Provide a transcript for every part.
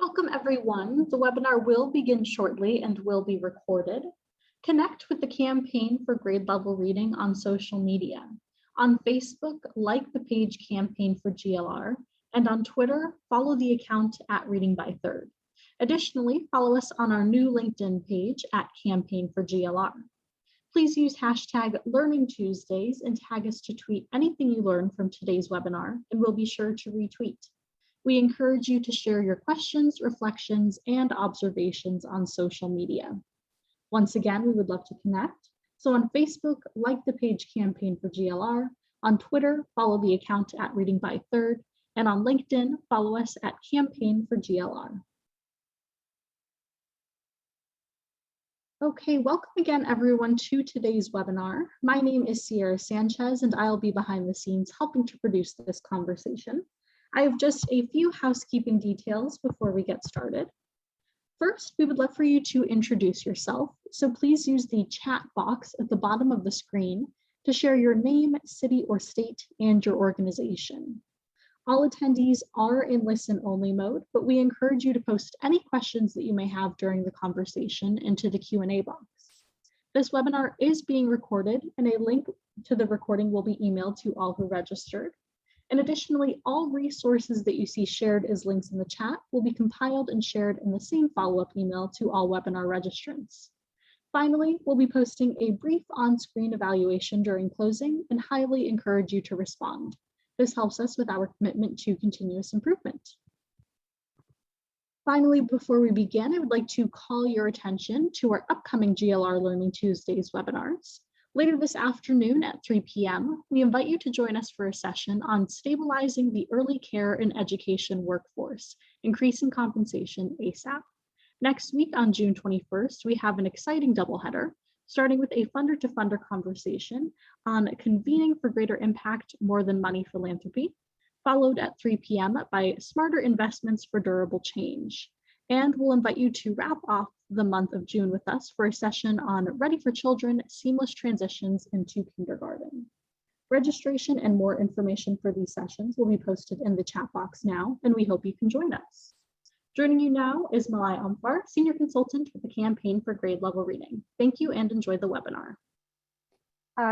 Welcome everyone. The webinar will begin shortly and will be recorded. Connect with the Campaign for Grade Level Reading on social media. On Facebook, like the page Campaign for GLR, and on Twitter, follow the account @ReadingByThird. Additionally, follow us on our new LinkedIn page @Campaign for GLR. Please use hashtag Learning Tuesdays and tag us to tweet anything you learned from today's webinar, and we'll be sure to retweet. We encourage you to share your questions, reflections, and observations on social media. Once again, we would love to connect. So on Facebook, like the page Campaign for GLR. On Twitter, follow the account @ReadingByThird. And on LinkedIn, follow us @Campaign for GLR. Okay, welcome again everyone to today's webinar. My name is Sierra Sanchez and I'll be behind the scenes helping to produce this conversation. I have just a few housekeeping details before we get started. First, we would love for you to introduce yourself, so please use the chat box at the bottom of the screen to share your name, city or state, and your organization. All attendees are in listen-only mode, but we encourage you to post any questions that you may have during the conversation into the Q&A box. This webinar is being recorded, and a link to the recording will be emailed to all who registered. And additionally, all resources that you see shared as links in the chat will be compiled and shared in the same follow-up email to all webinar registrants. Finally, we'll be posting a brief on-screen evaluation during closing and highly encourage you to respond. This helps us with our commitment to continuous improvement. Finally, before we begin, I would like to call your attention to our upcoming GLR Learning Tuesdays webinars. Later this afternoon at 3 p.m., we invite you to join us for a session on stabilizing the early care and education workforce, increasing compensation ASAP. Next week on June 21st, we have an exciting doubleheader, starting with a funder-to-funder conversation on convening for greater impact, more than money philanthropy, followed at 3 p.m. by smarter investments for durable change. And we'll invite you to wrap off the month of June with us for a session on Ready for Children, Seamless Transitions into Kindergarten. Registration and more information for these sessions will be posted in the chat box now, and we hope you can join us. Joining you now is Malai Amfar, Senior Consultant with the Campaign for Grade Level Reading. Thank you and enjoy the webinar.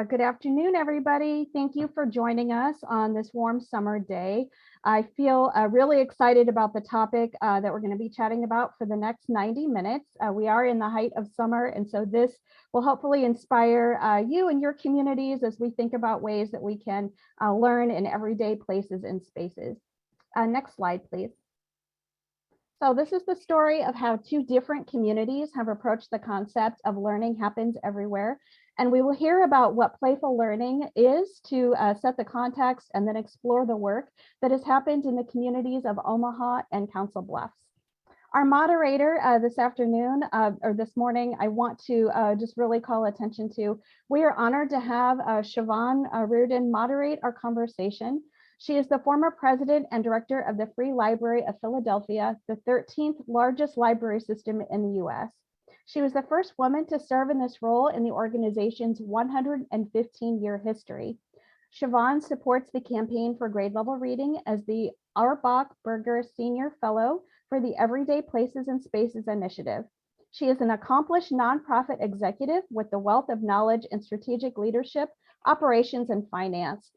Good afternoon, everybody. Thank you for joining us on this warm summer day. I feel really excited about the topic that we're going to be chatting about for the next 90 minutes. We are in the height of summer, and so this will hopefully inspire you and your communities as we think about ways that we can learn in everyday places and spaces. Next slide, please. So this is the story of how two different communities have approached the concept of learning happens everywhere. And we will hear about what playful learning is to set the context and then explore the work that has happened in the communities of Omaha and Council Bluffs. Our moderator this afternoon or this morning, I want to just really call attention to, we are honored to have Siobhan Reardon moderate our conversation. She is the former president and director of the Free Library of Philadelphia, the 13th largest library system in the US. She was the first woman to serve in this role in the organization's 115-year history. Siobhan supports the Campaign for Grade Level Reading as the Auerbach Berger Senior Fellow for the Everyday Places and Spaces Initiative. She is an accomplished nonprofit executive with the wealth of knowledge in strategic leadership, operations, and finance.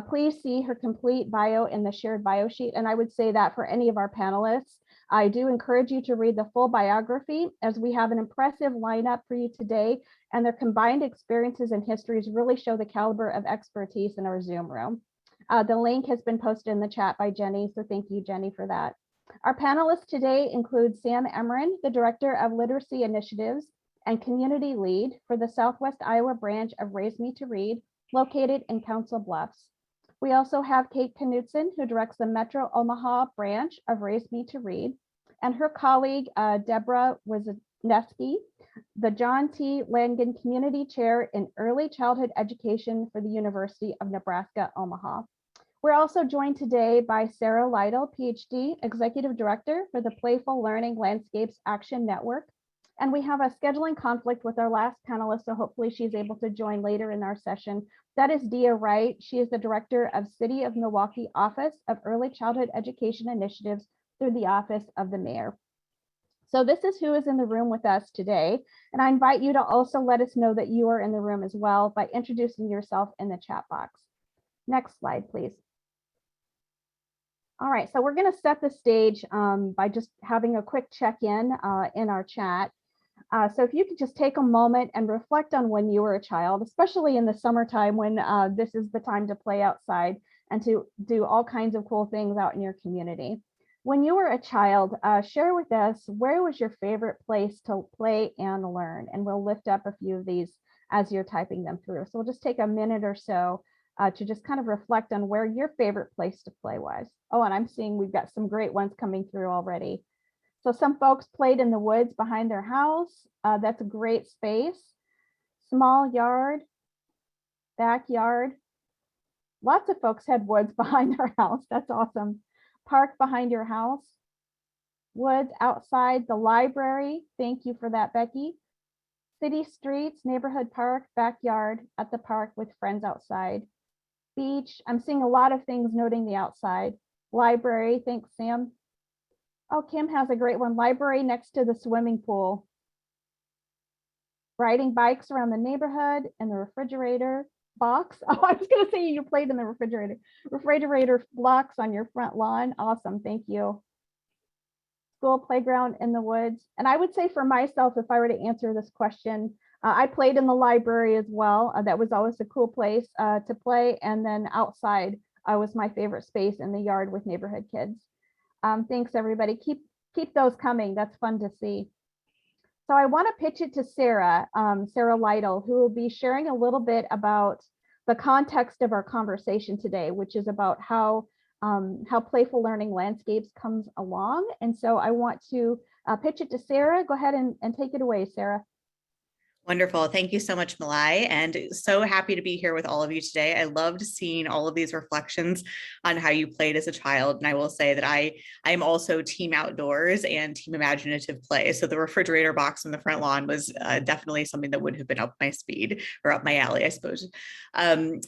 Please see her complete bio in the shared bio sheet. And I would say that for any of our panelists, I do encourage you to read the full biography as we have an impressive lineup for you today, and their combined experiences and histories really show the caliber of expertise in our Zoom room. The link has been posted in the chat by Jenny, so thank you, Jenny, for that. Our panelists today include Sam Emerine, the Director of Literacy Initiatives and Community Lead for the Southwest Iowa branch of Raise Me to Read, located in Council Bluffs. We also have Kate Knudsen, who directs the Metro Omaha branch of Raise Me to Read, and her colleague, Deborah Wisneski, the John T. Langan Community Chair in Early Childhood Education for the University of Nebraska, Omaha. We're also joined today by Sarah Lytyle, Ph.D., Executive Director for the Playful Learning Landscapes Action Network. And we have a scheduling conflict with our last panelist, so hopefully she's able to join later in our session. That is Dea Wright. She is the Director of City of Milwaukee Office of Early Childhood Education Initiatives through the Office of the Mayor. So this is who is in the room with us today. And I invite you to also let us know that you are in the room as well by introducing yourself in the chat box. Next slide, please. All right, so we're going to set the stage by just having a quick check-in in our chat. So if you could just take a moment and reflect on when you were a child, especially in the summertime when this is the time to play outside and to do all kinds of cool things out in your community. When you were a child, share with us, where was your favorite place to play and learn? And we'll lift up a few of these as you're typing them through. So we'll just take a minute or so to just kind of reflect on where your favorite place to play was. Oh, and I'm seeing we've got some great ones coming through already. So some folks played in the woods behind their house. That's a great space. Small yard, backyard. Lots of folks had woods behind their house. That's awesome. Park behind your house. Woods outside the library. Thank you for that, Becky. City streets, neighborhood park, backyard, at the park with friends outside. Beach. I'm seeing a lot of things noting the outside. Library. Thanks, Sam. Oh, Kim has a great one. Library next to the swimming pool. Riding bikes around the neighborhood and the refrigerator box. Oh, I was going to say you played in the refrigerator. Refrigerator blocks on your front lawn. Awesome. Thank you. School playground in the woods. And I would say for myself, if I were to answer this question, I played in the library as well. That was always a cool place to play. And then outside was my favorite space in the yard with neighborhood kids. Thanks, everybody. Keep those coming. That's fun to see. So I want to pitch it to Sarah, Sarah Lytyle, who will be sharing a little bit about the context of our conversation today, which is about how Playful Learning Landscapes comes along. And so I want to pitch it to Sarah. Go ahead and take it away, Sarah. Wonderful. Thank you so much, Malai, and so happy to be here with all of you today. I loved seeing all of these reflections on how you played as a child. And I will say that I am also team outdoors and team imaginative play. So the refrigerator box on the front lawn was definitely something that would have been up my speed or up my alley, I suppose.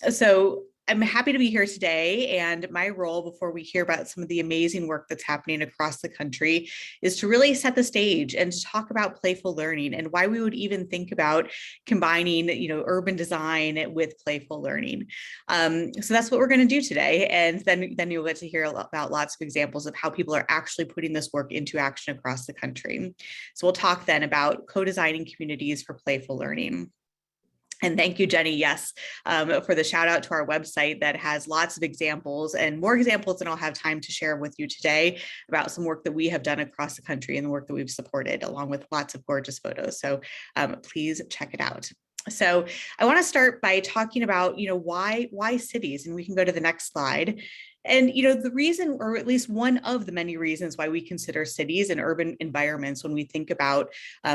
So I'm happy to be here today, and my role before we hear about some of the amazing work that's happening across the country is to really set the stage and to talk about playful learning and why we would even think about combining, urban design with playful learning. So that's what we're going to do today, and then you'll get to hear about lots of examples of how people are actually putting this work into action across the country. So we'll talk then about co-designing communities for playful learning. And thank you, Jenny, yes, for the shout out to our website that has lots of examples and more examples than I'll have time to share with you today about some work that we have done across the country and the work that we've supported, along with lots of gorgeous photos. So please check it out. So I want to start by talking about, why cities, and we can go to the next slide. And, the reason, or at least one of the many reasons why we consider cities and urban environments when we think about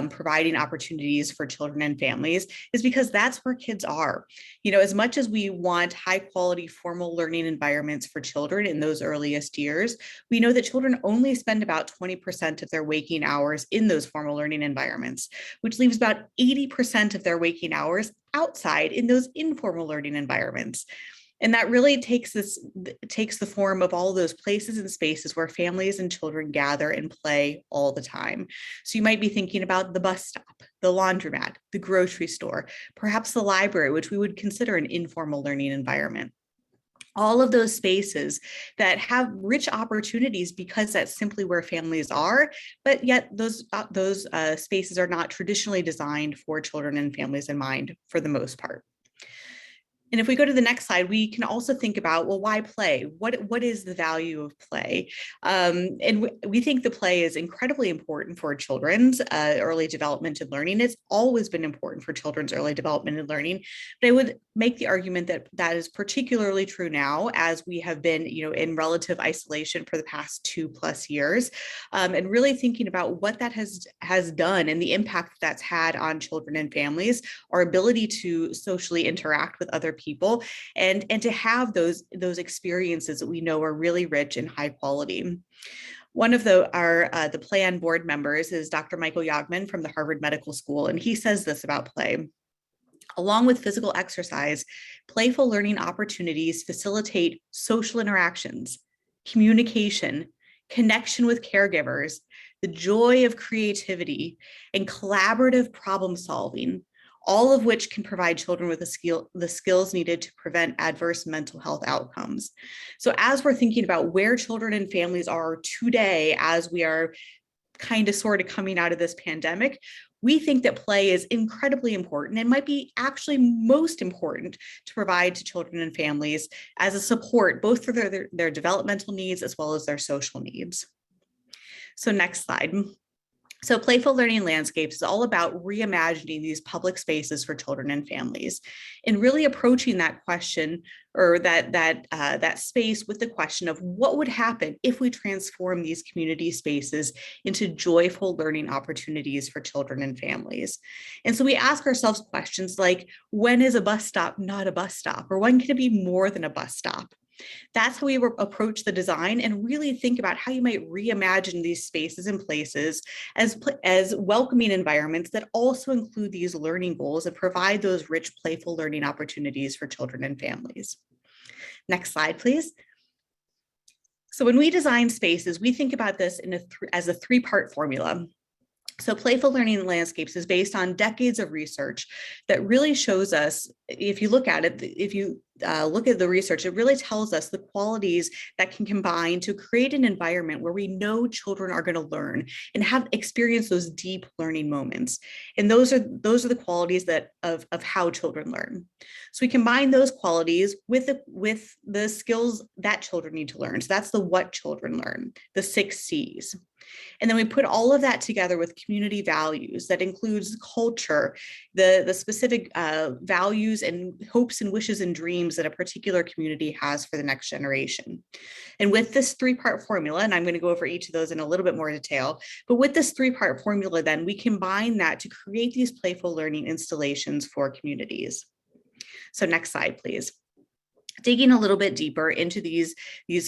providing opportunities for children and families is because that's where kids are. As much as we want high quality formal learning environments for children in those earliest years, we know that children only spend about 20% of their waking hours in those formal learning environments, which leaves about 80% of their waking hours outside in those informal learning environments. And that really takes the form of all those places and spaces where families and children gather and play all the time. So you might be thinking about the bus stop, the laundromat, the grocery store, perhaps the library, which we would consider an informal learning environment. All of those spaces that have rich opportunities because that's simply where families are, but yet those spaces are not traditionally designed for children and families in mind for the most part. And if we go to the next slide, we can also think about, well, why play? What is the value of play? And we think the play is incredibly important for children's early development and learning. It's always been important for children's early development and learning. But I would make the argument that that is particularly true now, as we have been, in relative isolation for the past 2+ years, and really thinking about what that has done and the impact that's had on children and families, our ability to socially interact with other people, and to have those experiences that we know are really rich and high quality. One of the Plan board members is Dr. Michael Yagman from the Harvard Medical School, and he says this about play. Along with physical exercise, playful learning opportunities facilitate social interactions, communication, connection with caregivers, the joy of creativity, and collaborative problem solving, all of which can provide children with the skills needed to prevent adverse mental health outcomes. So as we're thinking about where children and families are today, as we are kind of sort of coming out of this pandemic, we think that play is incredibly important and might be actually most important to provide to children and families as a support, both for their developmental needs as well as their social needs. So next slide. So Playful Learning Landscapes is all about reimagining these public spaces for children and families, and really approaching that question, or that space, with the question of what would happen if we transform these community spaces into joyful learning opportunities for children and families. And so we ask ourselves questions like, when is a bus stop not a bus stop? Or when can it be more than a bus stop? That's how we approach the design, and really think about how you might reimagine these spaces and places as welcoming environments that also include these learning goals and provide those rich, playful learning opportunities for children and families. Next slide, please. So when we design spaces, we think about this as a three-part formula. So Playful Learning Landscapes is based on decades of research that really shows us, if you look at it, look at the research, it really tells us the qualities that can combine to create an environment where we know children are going to learn and have experienced those deep learning moments. And those are the qualities of how children learn. So we combine those qualities with the skills that children need to learn. So that's the what children learn, the 6 C's. And then we put all of that together with community values that includes culture, the specific values and hopes and wishes and dreams that a particular community has for the next generation. And with this 3-part formula, and I'm going to go over each of those in a little bit more detail, but with this 3-part formula, then we combine that to create these playful learning installations for communities. So next slide, please. Digging a little bit deeper into these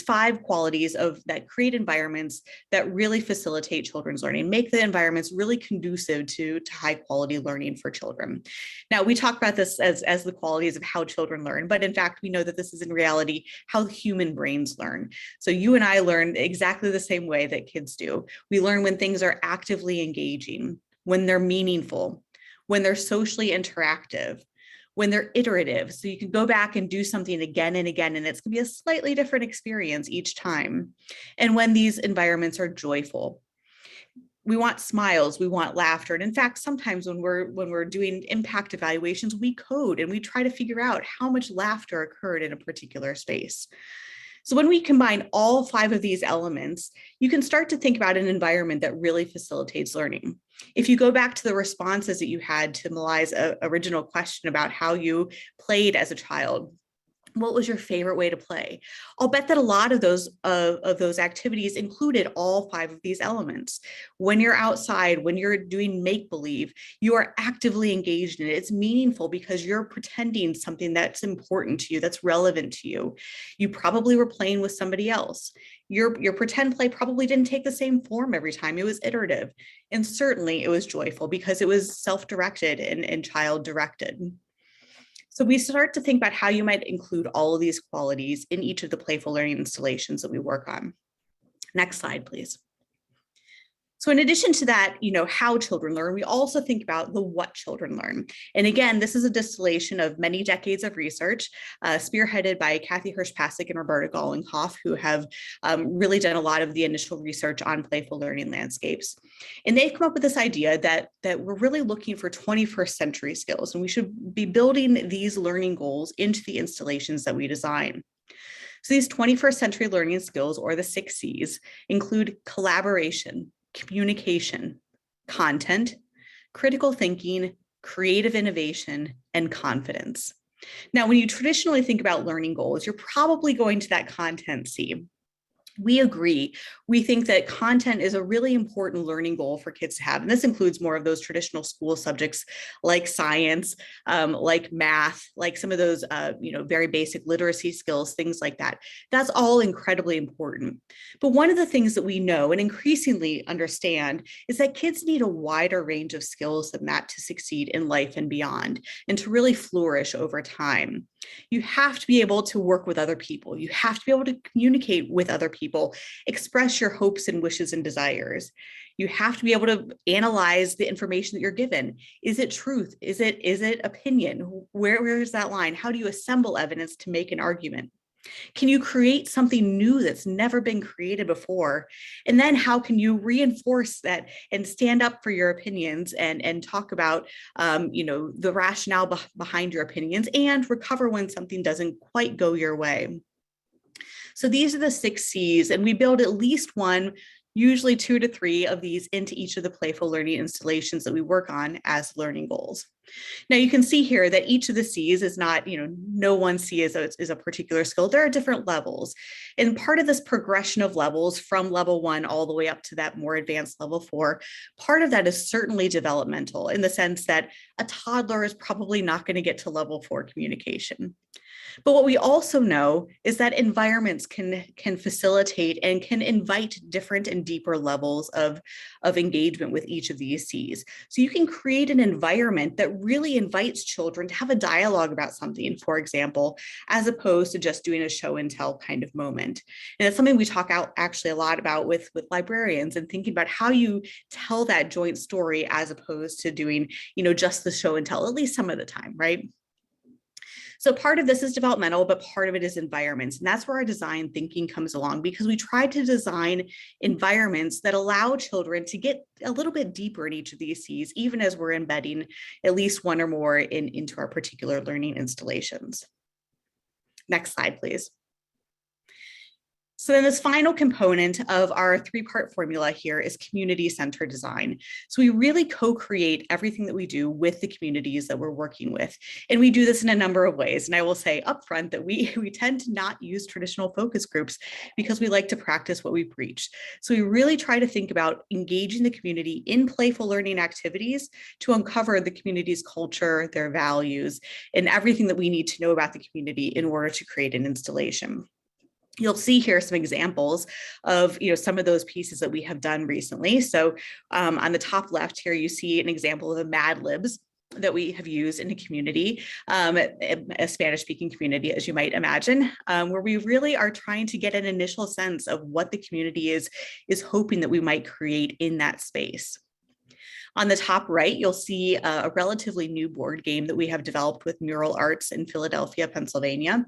5 qualities that create environments that really facilitate children's learning, make the environments really conducive to high quality learning for children. Now, we talk about this as the qualities of how children learn, but in fact, we know that this is in reality how human brains learn. So you and I learn exactly the same way that kids do. We learn when things are actively engaging, when they're meaningful, when they're socially interactive, when they're iterative. So you can go back and do something again and again, and it's going to be a slightly different experience each time. And when these environments are joyful, we want smiles, we want laughter. And in fact, sometimes when we're doing impact evaluations, we code and we try to figure out how much laughter occurred in a particular space. So when we combine all 5 of these elements, you can start to think about an environment that really facilitates learning. If you go back to the responses that you had to Malai's original question about how you played as a child, what was your favorite way to play? I'll bet that a lot of those activities included all 5 of these elements. When you're outside, when you're doing make-believe, you are actively engaged in it. It's meaningful because you're pretending something that's important to you, that's relevant to you. You probably were playing with somebody else. Your pretend play probably didn't take the same form every time. It was iterative. And certainly it was joyful because it was self-directed and child-directed. So we start to think about how you might include all of these qualities in each of the playful learning installations that we work on. Next slide, please. So in addition to that, how children learn, we also think about the what children learn. And again, this is a distillation of many decades of research, spearheaded by Kathy Hirsch-Pasek and Roberta Gollenhoff, who have really done a lot of the initial research on playful learning landscapes. And they've come up with this idea that we're really looking for 21st century skills, and we should be building these learning goals into the installations that we design. So these 21st century learning skills, or the 6 C's, include collaboration, communication, content, critical thinking, creative innovation, and confidence. Now, when you traditionally think about learning goals, you're probably going to that content C. We agree. We think that content is a really important learning goal for kids to have. And this includes more of those traditional school subjects like science, like math, like some of those, very basic literacy skills, things like that. That's all incredibly important. But one of the things that we know and increasingly understand is that kids need a wider range of skills than that to succeed in life and beyond, and to really flourish over time. You have to be able to work with other people. You have to be able to communicate with other people, express your hopes and wishes and desires. You have to be able to analyze the information that you're given. Is it truth? Is it opinion? Where is that line? How do you assemble evidence to make an argument? Can you create something new that's never been created before? And then how can you reinforce that and stand up for your opinions and talk about, the rationale behind your opinions, and recover when something doesn't quite go your way? So these are the 6 C's, and we build at least one, usually 2 to 3 of these into each of the playful learning installations that we work on as learning goals. Now you can see here that each of the C's is not, no one C is a particular skill. There are different levels. And part of this progression of levels from level 1 all the way up to that more advanced level 4, part of that is certainly developmental, in the sense that a toddler is probably not going to get to level 4 communication. But what we also know is that environments can facilitate and can invite different and deeper levels of engagement with each of these C's. So you can create an environment that really invites children to have a dialogue about something, for example, as opposed to just doing a show and tell kind of moment. And it's something we talk actually a lot about with librarians, and thinking about how you tell that joint story as opposed to doing, just the show and tell, at least some of the time, right? So part of this is developmental, but part of it is environments. And that's where our design thinking comes along, because we try to design environments that allow children to get a little bit deeper in each of these C's, even as we're embedding at least one or more into our particular learning installations. Next slide, please. So then this final component of our 3-part formula here is community-centered design. So we really co-create everything that we do with the communities that we're working with. And we do this in a number of ways. And I will say upfront that we tend to not use traditional focus groups, because we like to practice what we preach. So we really try to think about engaging the community in playful learning activities to uncover the community's culture, their values, and everything that we need to know about the community in order to create an installation. You'll see here some examples of some of those pieces that we have done recently. So on the top left here, you see an example of the Mad Libs that we have used in a community, a Spanish-speaking community, as you might imagine, where we really are trying to get an initial sense of what the community is hoping that we might create in that space. On the top right, you'll see a relatively new board game that we have developed with Mural Arts in Philadelphia, Pennsylvania.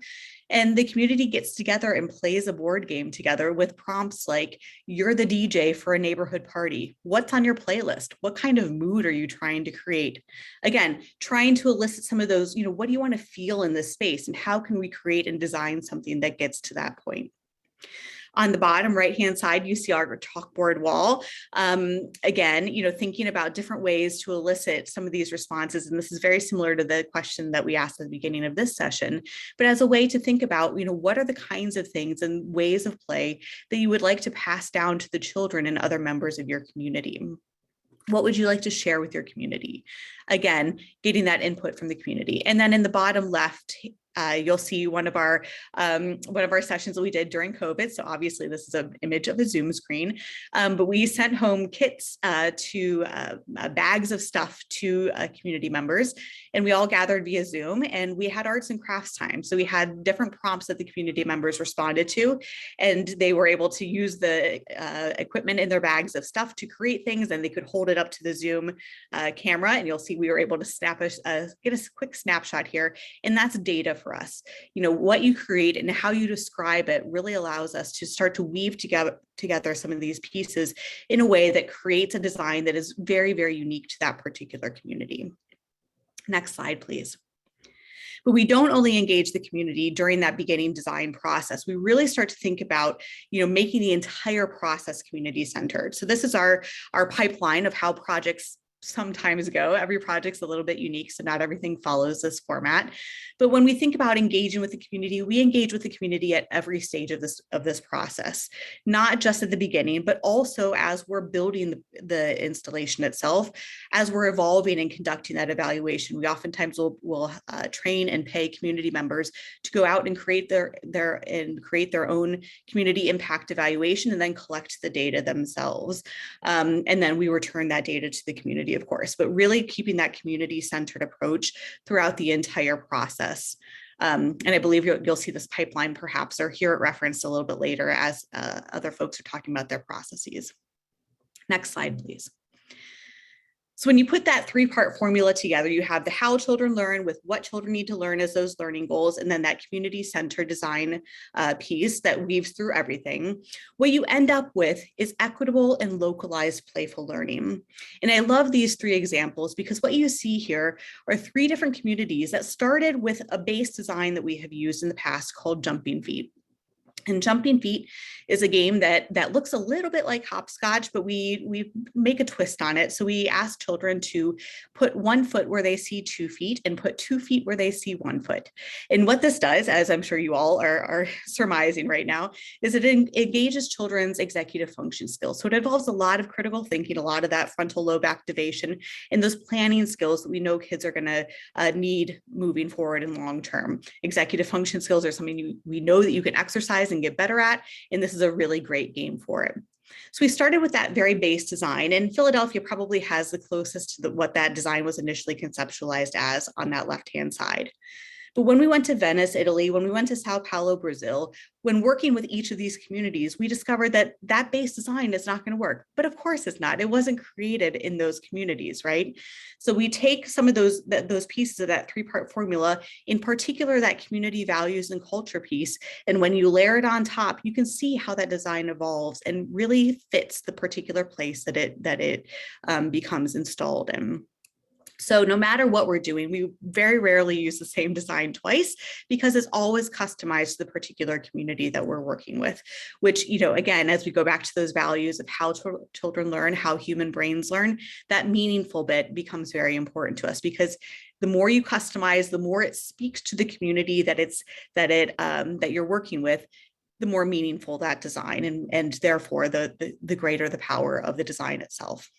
And the community gets together and plays a board game together with prompts like, you're the DJ for a neighborhood party. What's on your playlist? What kind of mood are you trying to create? Again, trying to elicit some of those, what do you want to feel in this space? And how can we create and design something that gets to that point? On the bottom right-hand side, you see our chalkboard wall. Again, thinking about different ways to elicit some of these responses. And this is very similar to the question that we asked at the beginning of this session, but as a way to think about, what are the kinds of things and ways of play that you would like to pass down to the children and other members of your community? What would you like to share with your community? Again, getting that input from the community. And then in the bottom left you'll see one of our sessions that we did during COVID. So obviously this is an image of a Zoom screen, but we sent home kits to bags of stuff to community members, and we all gathered via Zoom, and we had arts and crafts time. So we had different prompts that the community members responded to, and they were able to use the equipment in their bags of stuff to create things, and they could hold it up to the Zoom camera, and you'll see we were able to get a quick snapshot here, and that's data for us. You know, what you create and how you describe it really allows us to start to weave together some of these pieces in a way that creates a design that is very, very unique to that particular community. Next slide, please. But we don't only engage the community during that beginning design process. We really start to think about, you know, making the entire process community centered. So this is our pipeline of how projects sometimes go. Every project's a little bit unique, so not everything follows this format. But when we think about engaging with the community, we engage with the community at every stage of this process, not just at the beginning, but also as we're building the installation itself, as we're evolving and conducting that evaluation. We oftentimes will train and pay community members to go out and create their own community impact evaluation, and then collect the data themselves. And then we return that data to the community, of course, but really keeping that community-centered approach throughout the entire process. And I believe you'll see this pipeline perhaps, or hear it referenced a little bit later as other folks are talking about their processes. Next slide, please. So when you put that three-part formula together, you have the how children learn with what children need to learn as those learning goals, and then that community-centered design piece that weaves through everything. What you end up with is equitable and localized playful learning. And I love these three examples because what you see here are three different communities that started with a base design that we have used in the past called Jumping Feet. And Jumping Feet is a game that looks a little bit like hopscotch, but we make a twist on it. So we ask children to put 1 foot where they see 2 feet and put 2 feet where they see 1 foot. And what this does, as I'm sure you all are surmising right now, is it engages children's executive function skills. So it involves a lot of critical thinking, a lot of that frontal lobe activation, and those planning skills that we know kids are going to need moving forward and long term. Executive function skills are something we know that you can exercise and get better at, and this is a really great game for it. So we started with that very base design, and Philadelphia probably has the closest to what that design was initially conceptualized as on that left-hand side. But when we went to Venice, Italy, when we went to Sao Paulo, Brazil, when working with each of these communities, we discovered that that base design is not going to work. But of course it's not. It wasn't created in those communities, right? So we take some of those pieces of that three-part formula, in particular that community values and culture piece, and when you layer it on top, you can see how that design evolves and really fits the particular place that it becomes installed in. So no matter what we're doing, we very rarely use the same design twice because it's always customized to the particular community that we're working with, which, you know, again, as we go back to those values of how children learn, how human brains learn, that meaningful bit becomes very important to us, because the more you customize, the more it speaks to the community that you're working with, the more meaningful that design, and therefore the greater the power of the design itself.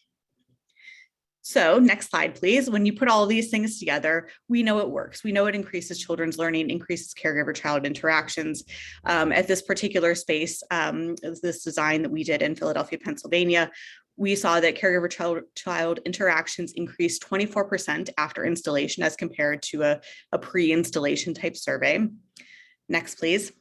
So next slide, please. When you put all of these things together, we know it works. We know it increases children's learning, increases caregiver-child interactions. At this particular space, this design that we did in Philadelphia, Pennsylvania, we saw that caregiver-child interactions increased 24% after installation as compared to a pre-installation type survey. Next, please.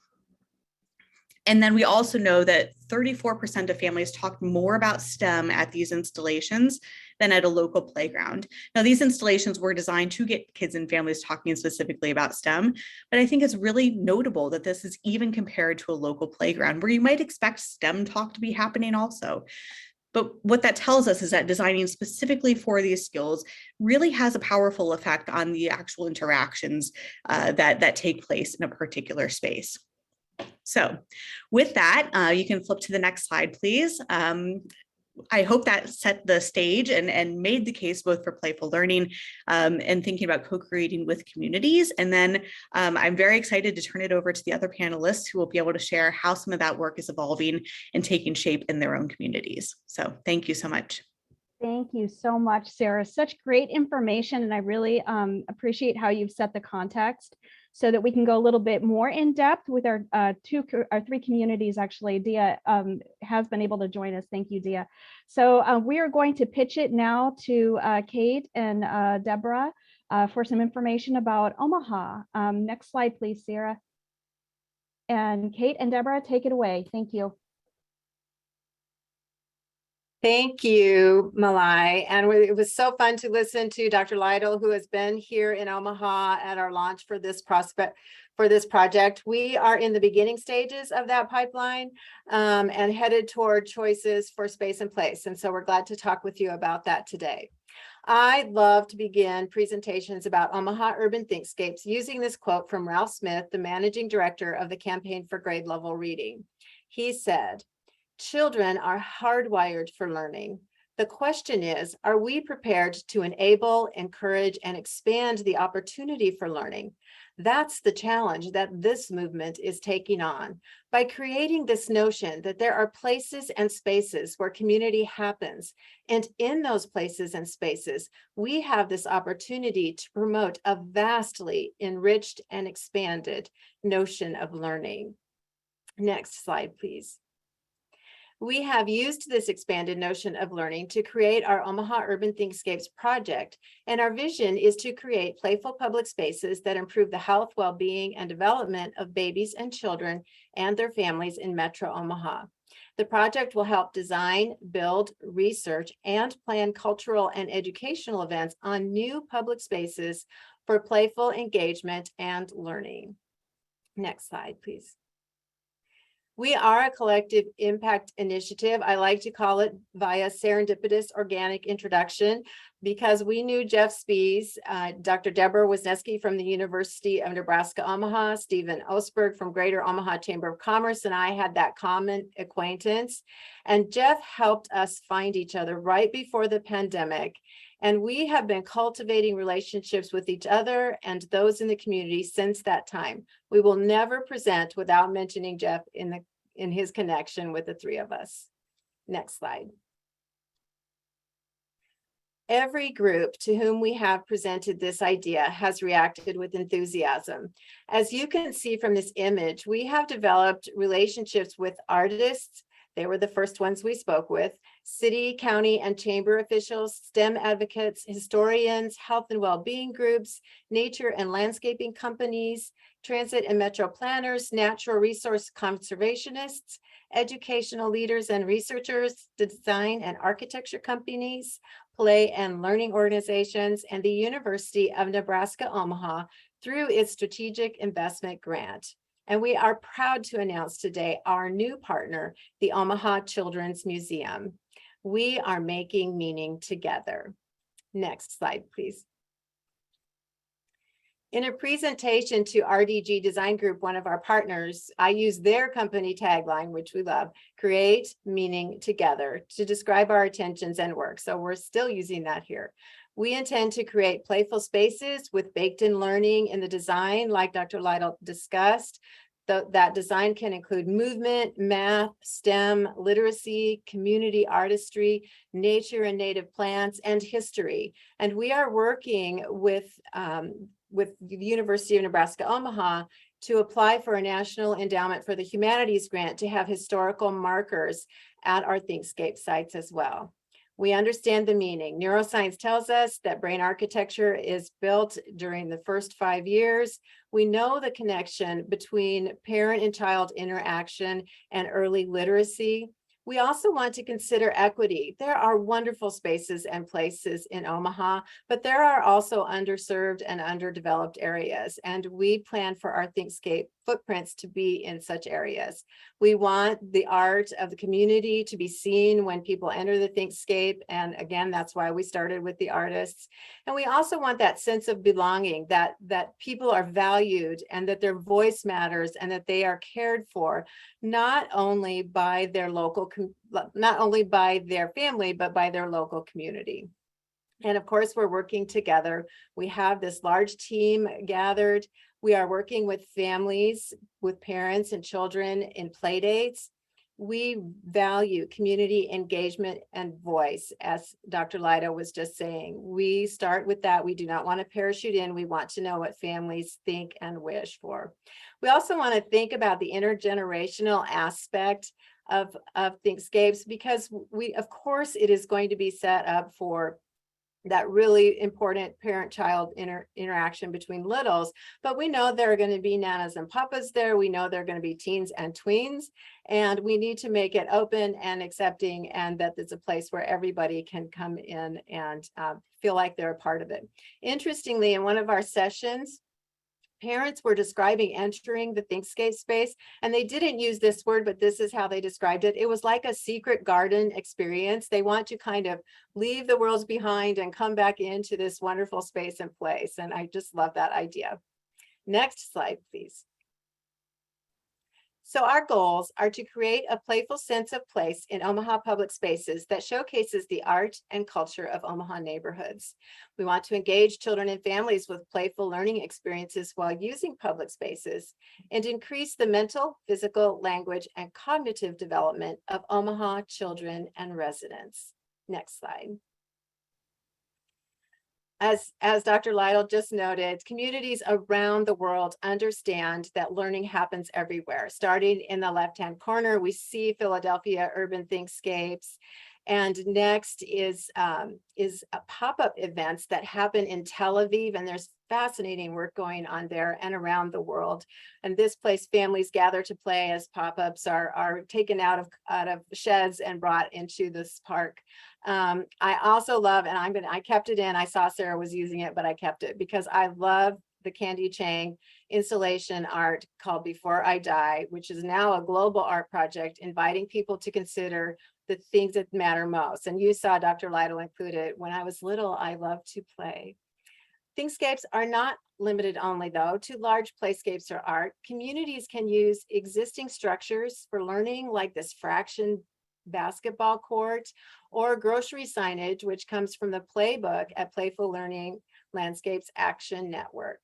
And then we also know that 34% of families talked more about STEM at these installations than at a local playground. Now, these installations were designed to get kids and families talking specifically about STEM, but I think it's really notable that this is even compared to a local playground where you might expect STEM talk to be happening also. But what that tells us is that designing specifically for these skills really has a powerful effect on the actual interactions that take place in a particular space. So with that, you can flip to the next slide, please. I hope that set the stage and made the case both for playful learning and thinking about co-creating with communities. And then I'm very excited to turn it over to the other panelists who will be able to share how some of that work is evolving and taking shape in their own communities. So thank you so much. Thank you so much, Sarah. Such great information, and I really appreciate how you've set the context. so that we can go a little bit more in depth with our three communities. Actually, Dea has been able to join us. Thank you, Dea. So we are going to pitch it now to Kate and Deborah for some information about Omaha. Next slide, please, Sarah. And Kate and Deborah, take it away. Thank you. Thank you, Malai. And it was so fun to listen to Dr. Lytyle, who has been here in Omaha at our launch for this project. We are in the beginning stages of that pipeline and headed toward choices for space and place. And so we're glad to talk with you about that today. I'd love to begin presentations about Omaha urban thinkscapes using this quote from Ralph Smith, the managing director of the Campaign for Grade Level Reading. He said, "Children are hardwired for learning. The question is, are we prepared to enable, encourage, and expand the opportunity for learning? That's the challenge that this movement is taking on. By creating this notion that there are places and spaces where community happens, and in those places and spaces, we have this opportunity to promote a vastly enriched and expanded notion of learning." Next slide, please. We have used this expanded notion of learning to create our Omaha Urban Thinkscapes project, and our vision is to create playful public spaces that improve the health, well-being, and development of babies and children and their families in Metro Omaha. The project will help design, build, research, and plan cultural and educational events on new public spaces for playful engagement and learning. Next slide, please. We are a collective impact initiative. I like to call it via serendipitous organic introduction, because we knew Jeff Spies, Dr. Deborah Wisneski from the University of Nebraska, Omaha, Stephen Osberg from Greater Omaha Chamber of Commerce, and I had that common acquaintance. And Jeff helped us find each other right before the pandemic. And we have been cultivating relationships with each other and those in the community since that time. We will never present without mentioning Jeff in his connection with the three of us. Next slide. Every group to whom we have presented this idea has reacted with enthusiasm. As you can see from this image, we have developed relationships with artists. They were the first ones we spoke with, city, county, and chamber officials, STEM advocates, historians, health and well-being groups, nature and landscaping companies, transit and metro planners, natural resource conservationists, educational leaders and researchers, design and architecture companies, play and learning organizations, and the University of Nebraska, Omaha through its strategic investment grant. And we are proud to announce today our new partner, the Omaha Children's Museum. We are making meaning together. Next slide, please. In a presentation to RDG Design Group, one of our partners, I use their company tagline, which we love, create meaning together, to describe our intentions and work. So we're still using that here. We intend to create playful spaces with baked-in learning in the design, like Dr. Lytyle discussed. That design can include movement, math, STEM, literacy, community artistry, nature and native plants, and history. And we are working with the University of Nebraska, Omaha to apply for a National Endowment for the Humanities grant to have historical markers at our Thinkscape sites as well. We understand the meaning. Neuroscience tells us that brain architecture is built during the first 5 years. We know the connection between parent and child interaction and early literacy. We also want to consider equity. There are wonderful spaces and places in Omaha, but there are also underserved and underdeveloped areas, and we plan for our Thinkscape footprints to be in such areas. We want the art of the community to be seen when people enter the Thinkscape, and again, that's why we started with the artists. And we also want that sense of belonging, that people are valued and that their voice matters and that they are cared for, not only by their family, but by their local community. And of course, we're working together. We have this large team gathered. We are working with families, with parents and children in play dates. We value community engagement and voice, as Dr. Lytyle was just saying. We start with that. We do not want to parachute in. We want to know what families think and wish for. We also want to think about the intergenerational aspect of Thinkscapes, because of course, it is going to be set up for that really important parent-child interaction between littles, but we know there are going to be nanas and papas there. We know there are going to be teens and tweens, and we need to make it open and accepting, and that it's a place where everybody can come in and feel like they're a part of it. Interestingly, in one of our sessions, parents were describing entering the Thinkscape space, and they didn't use this word, but this is how they described it. It was like a secret garden experience. They want to kind of leave the worlds behind and come back into this wonderful space and place. And I just love that idea. Next slide, please. So our goals are to create a playful sense of place in Omaha public spaces that showcases the art and culture of Omaha neighborhoods. We want to engage children and families with playful learning experiences while using public spaces, and increase the mental, physical, language, and cognitive development of Omaha children and residents. Next slide. As Dr. Lytyle just noted, communities around the world understand that learning happens everywhere. Starting in the left-hand corner, we see Philadelphia Urban Thinkscapes. And next is pop-up events that happen in Tel Aviv, and there's fascinating work going on there and around the world. And this place, families gather to play as pop-ups are taken out of sheds and brought into this park. I also love, and I kept it in. I saw Sarah was using it, but I kept it because I love the Candy Chang installation art called Before I Die, which is now a global art project inviting people to consider the things that matter most. And you saw Dr. Lytyle included. When I was little, I loved to play. Thinkscapes are not limited only, though, to large playscapes or art. Communities can use existing structures for learning, like this fraction basketball court or grocery signage, which comes from the playbook at Playful Learning Landscapes Action Network.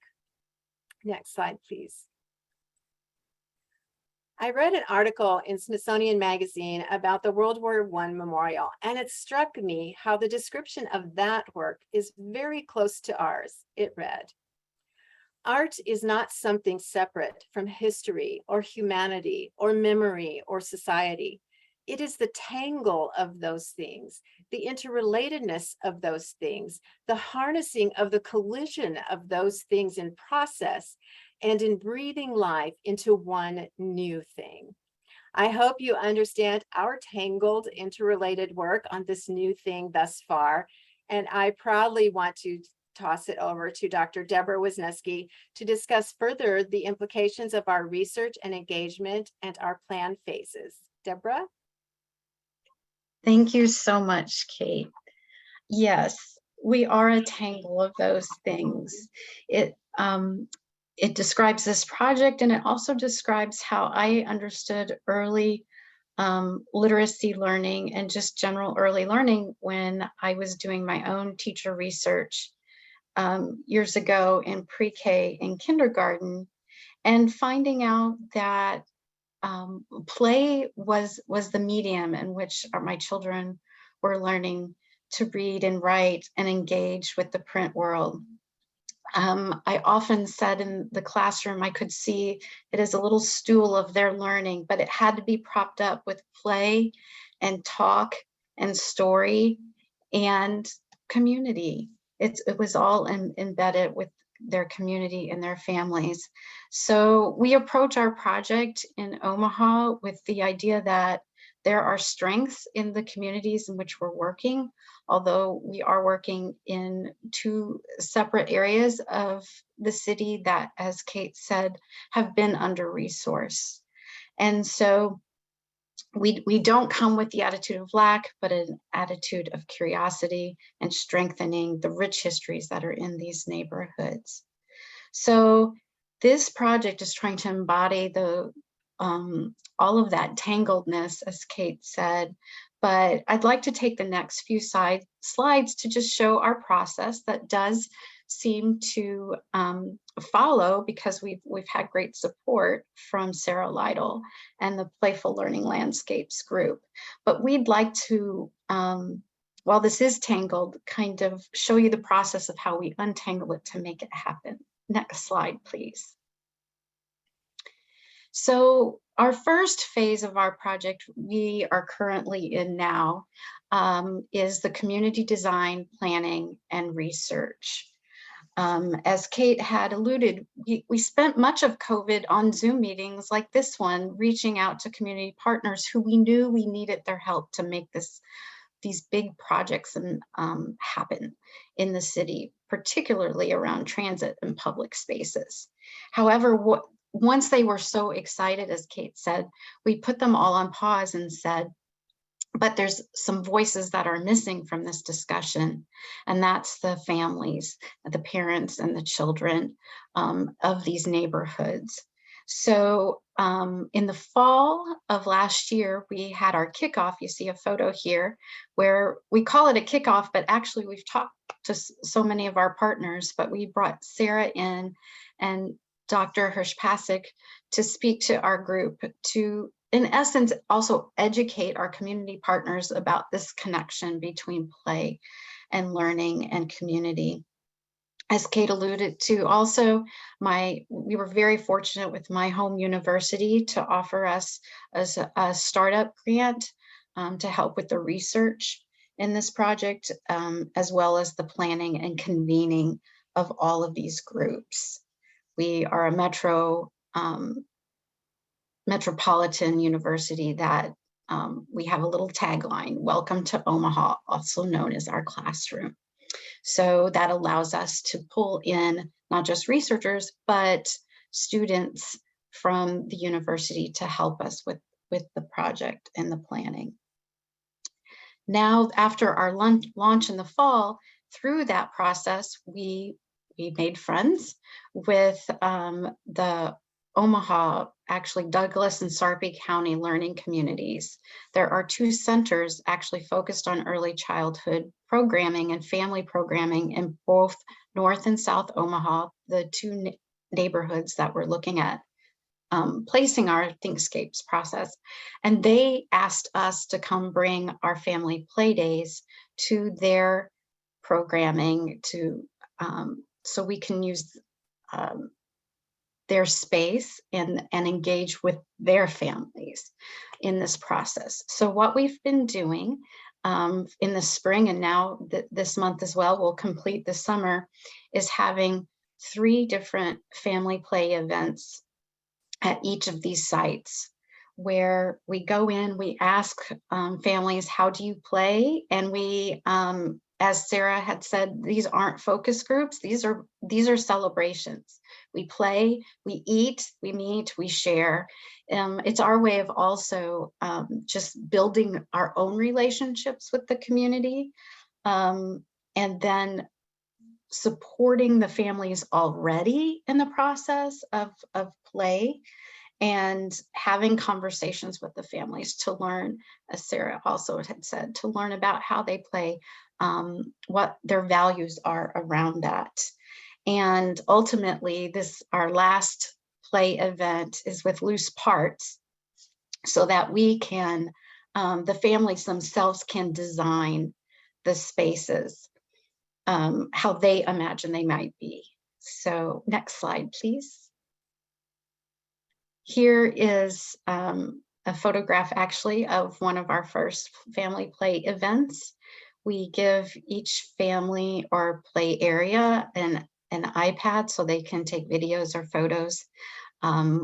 Next slide, please. I read an article in Smithsonian Magazine about the World War I memorial, and it struck me how the description of that work is very close to ours. It read, "Art is not something separate from history or humanity or memory or society. It is the tangle of those things, the interrelatedness of those things, the harnessing of the collision of those things in process, and in breathing life into one new thing." I hope you understand our tangled, interrelated work on this new thing thus far, and I proudly want to toss it over to Dr. Deborah Wisneski to discuss further the implications of our research and engagement and our plan phases. Deborah? Thank you so much, Kate. Yes, we are a tangle of those things. It describes this project, and it also describes how I understood early literacy learning and just general early learning when I was doing my own teacher research years ago in pre-K and kindergarten, and finding out that play was the medium in which my children were learning to read and write and engage with the print world. I often said in the classroom, I could see it as a little stool of their learning, but it had to be propped up with play and talk and story and community. It was all embedded with their community and their families. So we approach our project in Omaha with the idea that there are strengths in the communities in which we're working, although we are working in two separate areas of the city that, as Kate said, have been under-resourced. And so we don't come with the attitude of lack, but an attitude of curiosity and strengthening the rich histories that are in these neighborhoods. So this project is trying to embody the all of that tangledness, as Kate said, but I'd like to take the next few slides to just show our process that does seem to follow because we've had great support from Sarah Lytyle and the Playful Learning Landscapes group. But we'd like to, while this is tangled, kind of show you the process of how we untangle it to make it happen. Next slide, please. So our first phase of our project we are currently in now is the community design, planning, and research. As Kate had alluded, we spent much of COVID on Zoom meetings like this one, reaching out to community partners who we knew we needed their help to make these big projects happen in the city, particularly around transit and public spaces. However, once they were so excited, as Kate said, we put them all on pause and said, but there's some voices that are missing from this discussion, and that's the families, the parents, and the children of these neighborhoods. So in the fall of last year, we had our kickoff. You see a photo here where we call it a kickoff, but actually we've talked to so many of our partners, but we brought Sarah in and Dr. Hirsch-Pasek to speak to our group to, in essence, also educate our community partners about this connection between play and learning and community. As Kate alluded to, also, we were very fortunate with my home university to offer us as a startup grant to help with the research in this project, as well as the planning and convening of all of these groups. We are a metropolitan university that we have a little tagline, "Welcome to Omaha," also known as our classroom. So that allows us to pull in not just researchers, but students from the university to help us with the project and the planning. Now, after our launch in the fall, through that process, we made friends with the Omaha, actually Douglas and Sarpy County learning communities. There are 2 centers actually focused on early childhood programming and family programming in both North and South Omaha, the 2 neighborhoods that we're looking at placing our Thinkscapes process. And they asked us to come bring our family play days to their programming to so we can use their space and engage with their families in this process. So what we've been doing in the spring, and now this month as well, we'll complete the summer, is having 3 different family play events at each of these sites, where we go in, we ask families, how do you play? And we, as Sarah had said, these aren't focus groups, these are celebrations. We play, we eat, we meet, we share. It's our way of also just building our own relationships with the community, and then supporting the families already in the process of play, and having conversations with the families to learn, as Sarah also had said, to learn about how they play, what their values are around that. And ultimately, our last play event is with loose parts, so that we can, the families themselves can design the spaces how they imagine they might be. So next slide, please. Here is a photograph actually of one of our first family play events. We give each family or play area an iPad so they can take videos or photos.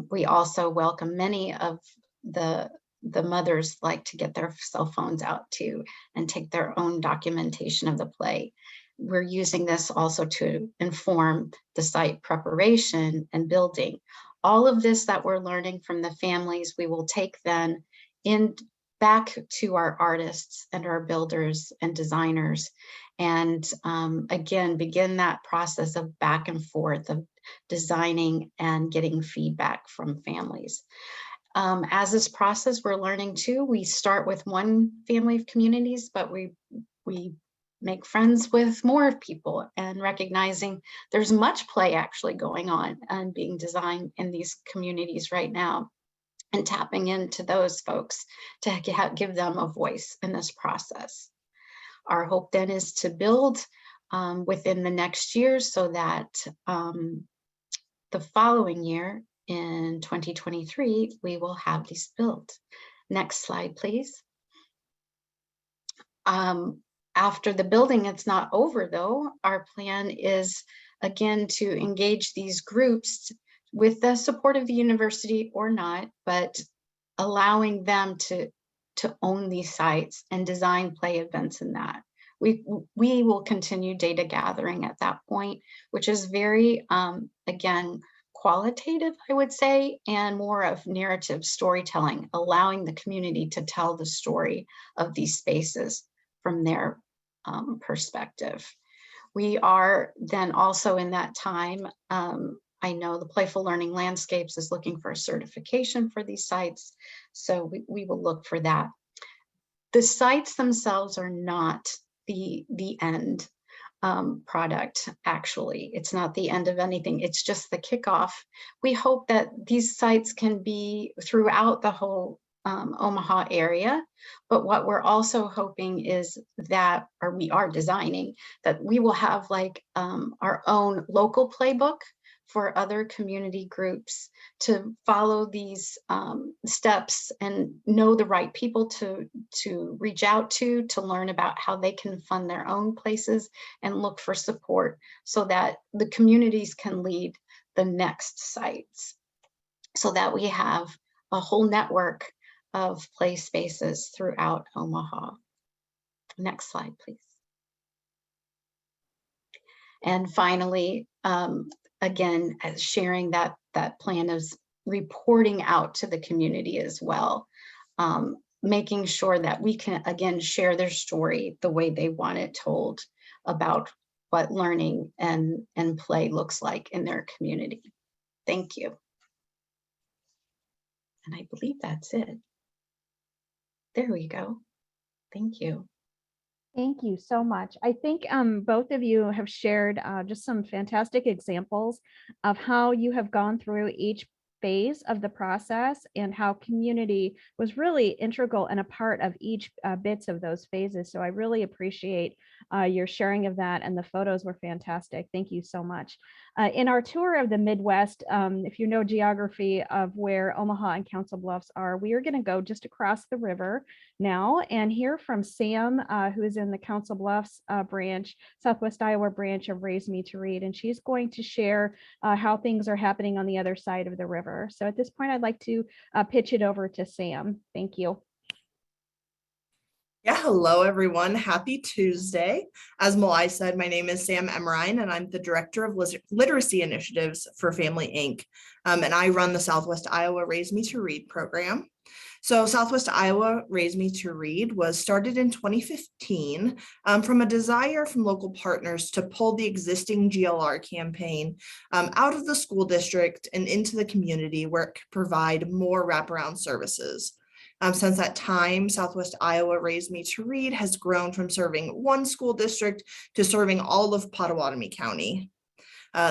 We also welcome many of the mothers like to get their cell phones out too and take their own documentation of the play. We're using this also to inform the site preparation and building. All of this that we're learning from the families, we will take then back to our artists and our builders and designers, and again, begin that process of back and forth of designing and getting feedback from families. As this process, we're learning too, we start with one family of communities, but we make friends with more people, and recognizing there's much play actually going on and being designed in these communities right now, and tapping into those folks to give them a voice in this process. Our hope then is to build within the next year, so that the following year in 2023, we will have these built. Next slide, please. After the building, it's not over though. Our plan is again to engage these groups with the support of the university or not, but allowing them to own these sites and design play events in that. We will continue data gathering at that point, which is very, again, qualitative, I would say, and more of narrative storytelling, allowing the community to tell the story of these spaces from their perspective. We are then also in that time, I know the Playful Learning Landscapes is looking for a certification for these sites, so we will look for that. The sites themselves are not the end product, actually. It's not the end of anything. It's just the kickoff. We hope that these sites can be throughout the whole Omaha area, but what we're also hoping is that, or we are designing, that we will have like our own local playbook for other community groups to follow these steps and know the right people to reach out to learn about how they can fund their own places and look for support so that the communities can lead the next sites, so that we have a whole network of play spaces throughout Omaha. Next slide, please. And finally, again, as sharing that plan of reporting out to the community as well, making sure that we can again share their story the way they want it told about what learning and play looks like in their community. Thank you. And I believe that's it. There we go. Thank you. Thank you so much. I think both of you have shared just some fantastic examples of how you have gone through each phase of the process and how community was really integral and a part of each bits of those phases. So I really appreciate your sharing of that, and the photos were fantastic. Thank you so much. In our tour of the Midwest, if you know geography of where Omaha and Council Bluffs are, we are going to go just across the river now and hear from Sam, who is in the Council Bluffs branch, Southwest Iowa branch of Raise Me to Read, and she's going to share how things are happening on the other side of the river. So at this point, I'd like to pitch it over to Sam. Thank you. Yeah, hello everyone. Happy Tuesday. As Malai said, my name is Sam Emerine, and I'm the Director of Literacy Initiatives for Family Inc. And I run the Southwest Iowa Raise Me to Read program. So Southwest Iowa Raise Me to Read was started in 2015 from a desire from local partners to pull the existing GLR campaign out of the school district and into the community where it could provide more wraparound services. Since that time, Southwest Iowa Raise Me to Read has grown from serving one school district to serving all of Pottawatomie County.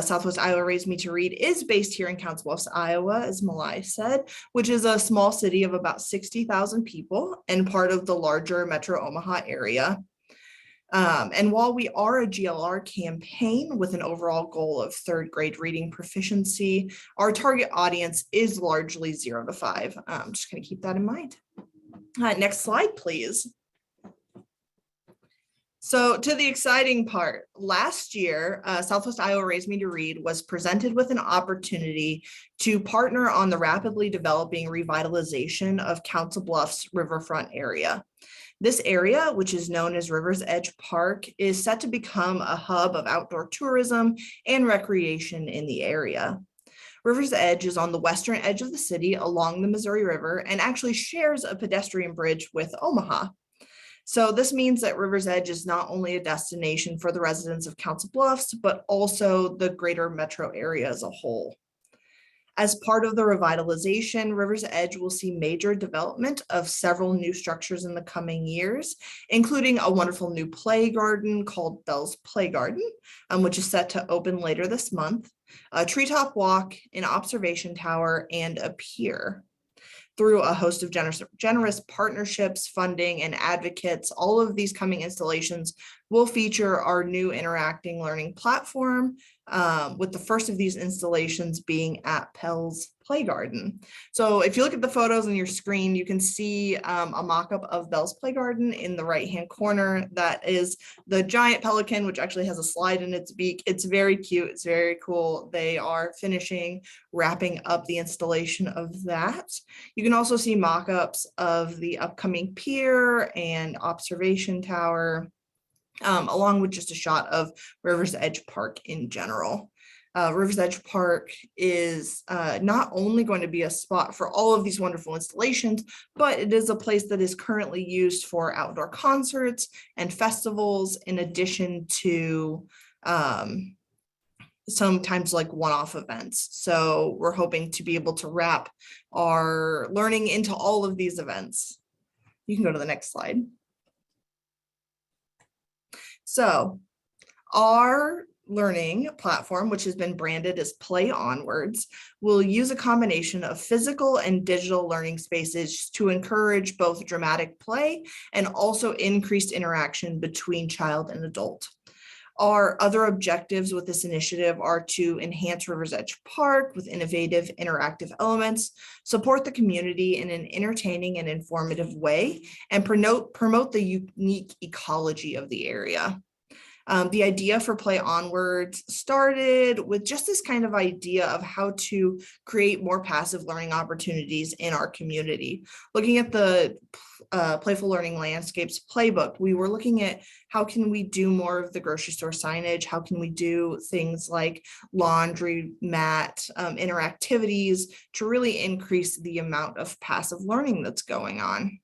Southwest Iowa Raise Me to Read is based here in Council Bluffs, Iowa, as Malai said, which is a small city of about 60,000 people and part of the larger Metro Omaha area. And while we are a GLR campaign with an overall goal of third grade reading proficiency, our target audience is largely 0 to 5. Just going to keep that in mind. Next slide, please. So to the exciting part, last year, Southwest Iowa Raise Me to Read was presented with an opportunity to partner on the rapidly developing revitalization of Council Bluffs riverfront area. This area, which is known as River's Edge Park, is set to become a hub of outdoor tourism and recreation in the area. River's Edge is on the western edge of the city along the Missouri River and actually shares a pedestrian bridge with Omaha. So this means that River's Edge is not only a destination for the residents of Council Bluffs, but also the greater metro area as a whole. As part of the revitalization, River's Edge will see major development of several new structures in the coming years, including a wonderful new play garden called Bell's Play Garden, which is set to open later this month, a treetop walk, an observation tower, and a pier. Through a host of generous partnerships, funding, and advocates, all of these coming installations will feature our new interacting learning platform, with the first of these installations being at Bell's Play Garden. So if you look at the photos on your screen, you can see a mock-up of Bell's Play Garden in the right-hand corner. That is the giant pelican, which actually has a slide in its beak. It's very cute. It's very cool. They are wrapping up the installation of that. You can also see mock-ups of the upcoming pier and observation tower, along with just a shot of River's Edge Park in general. River's Edge Park is not only going to be a spot for all of these wonderful installations, but it is a place that is currently used for outdoor concerts and festivals, in addition to sometimes like one-off events. So we're hoping to be able to wrap our learning into all of these events. You can go to the next slide. So our learning platform, which has been branded as Play Onwards, will use a combination of physical and digital learning spaces to encourage both dramatic play and also increased interaction between child and adult. Our other objectives with this initiative are to enhance River's Edge Park with innovative interactive elements, support the community in an entertaining and informative way, and promote the unique ecology of the area. The idea for Play Onwards started with just this kind of idea of how to create more passive learning opportunities in our community. Looking at the Playful Learning Landscapes playbook, we were looking at how can we do more of the grocery store signage? How can we do things like laundry mat interactivities to really increase the amount of passive learning that's going on?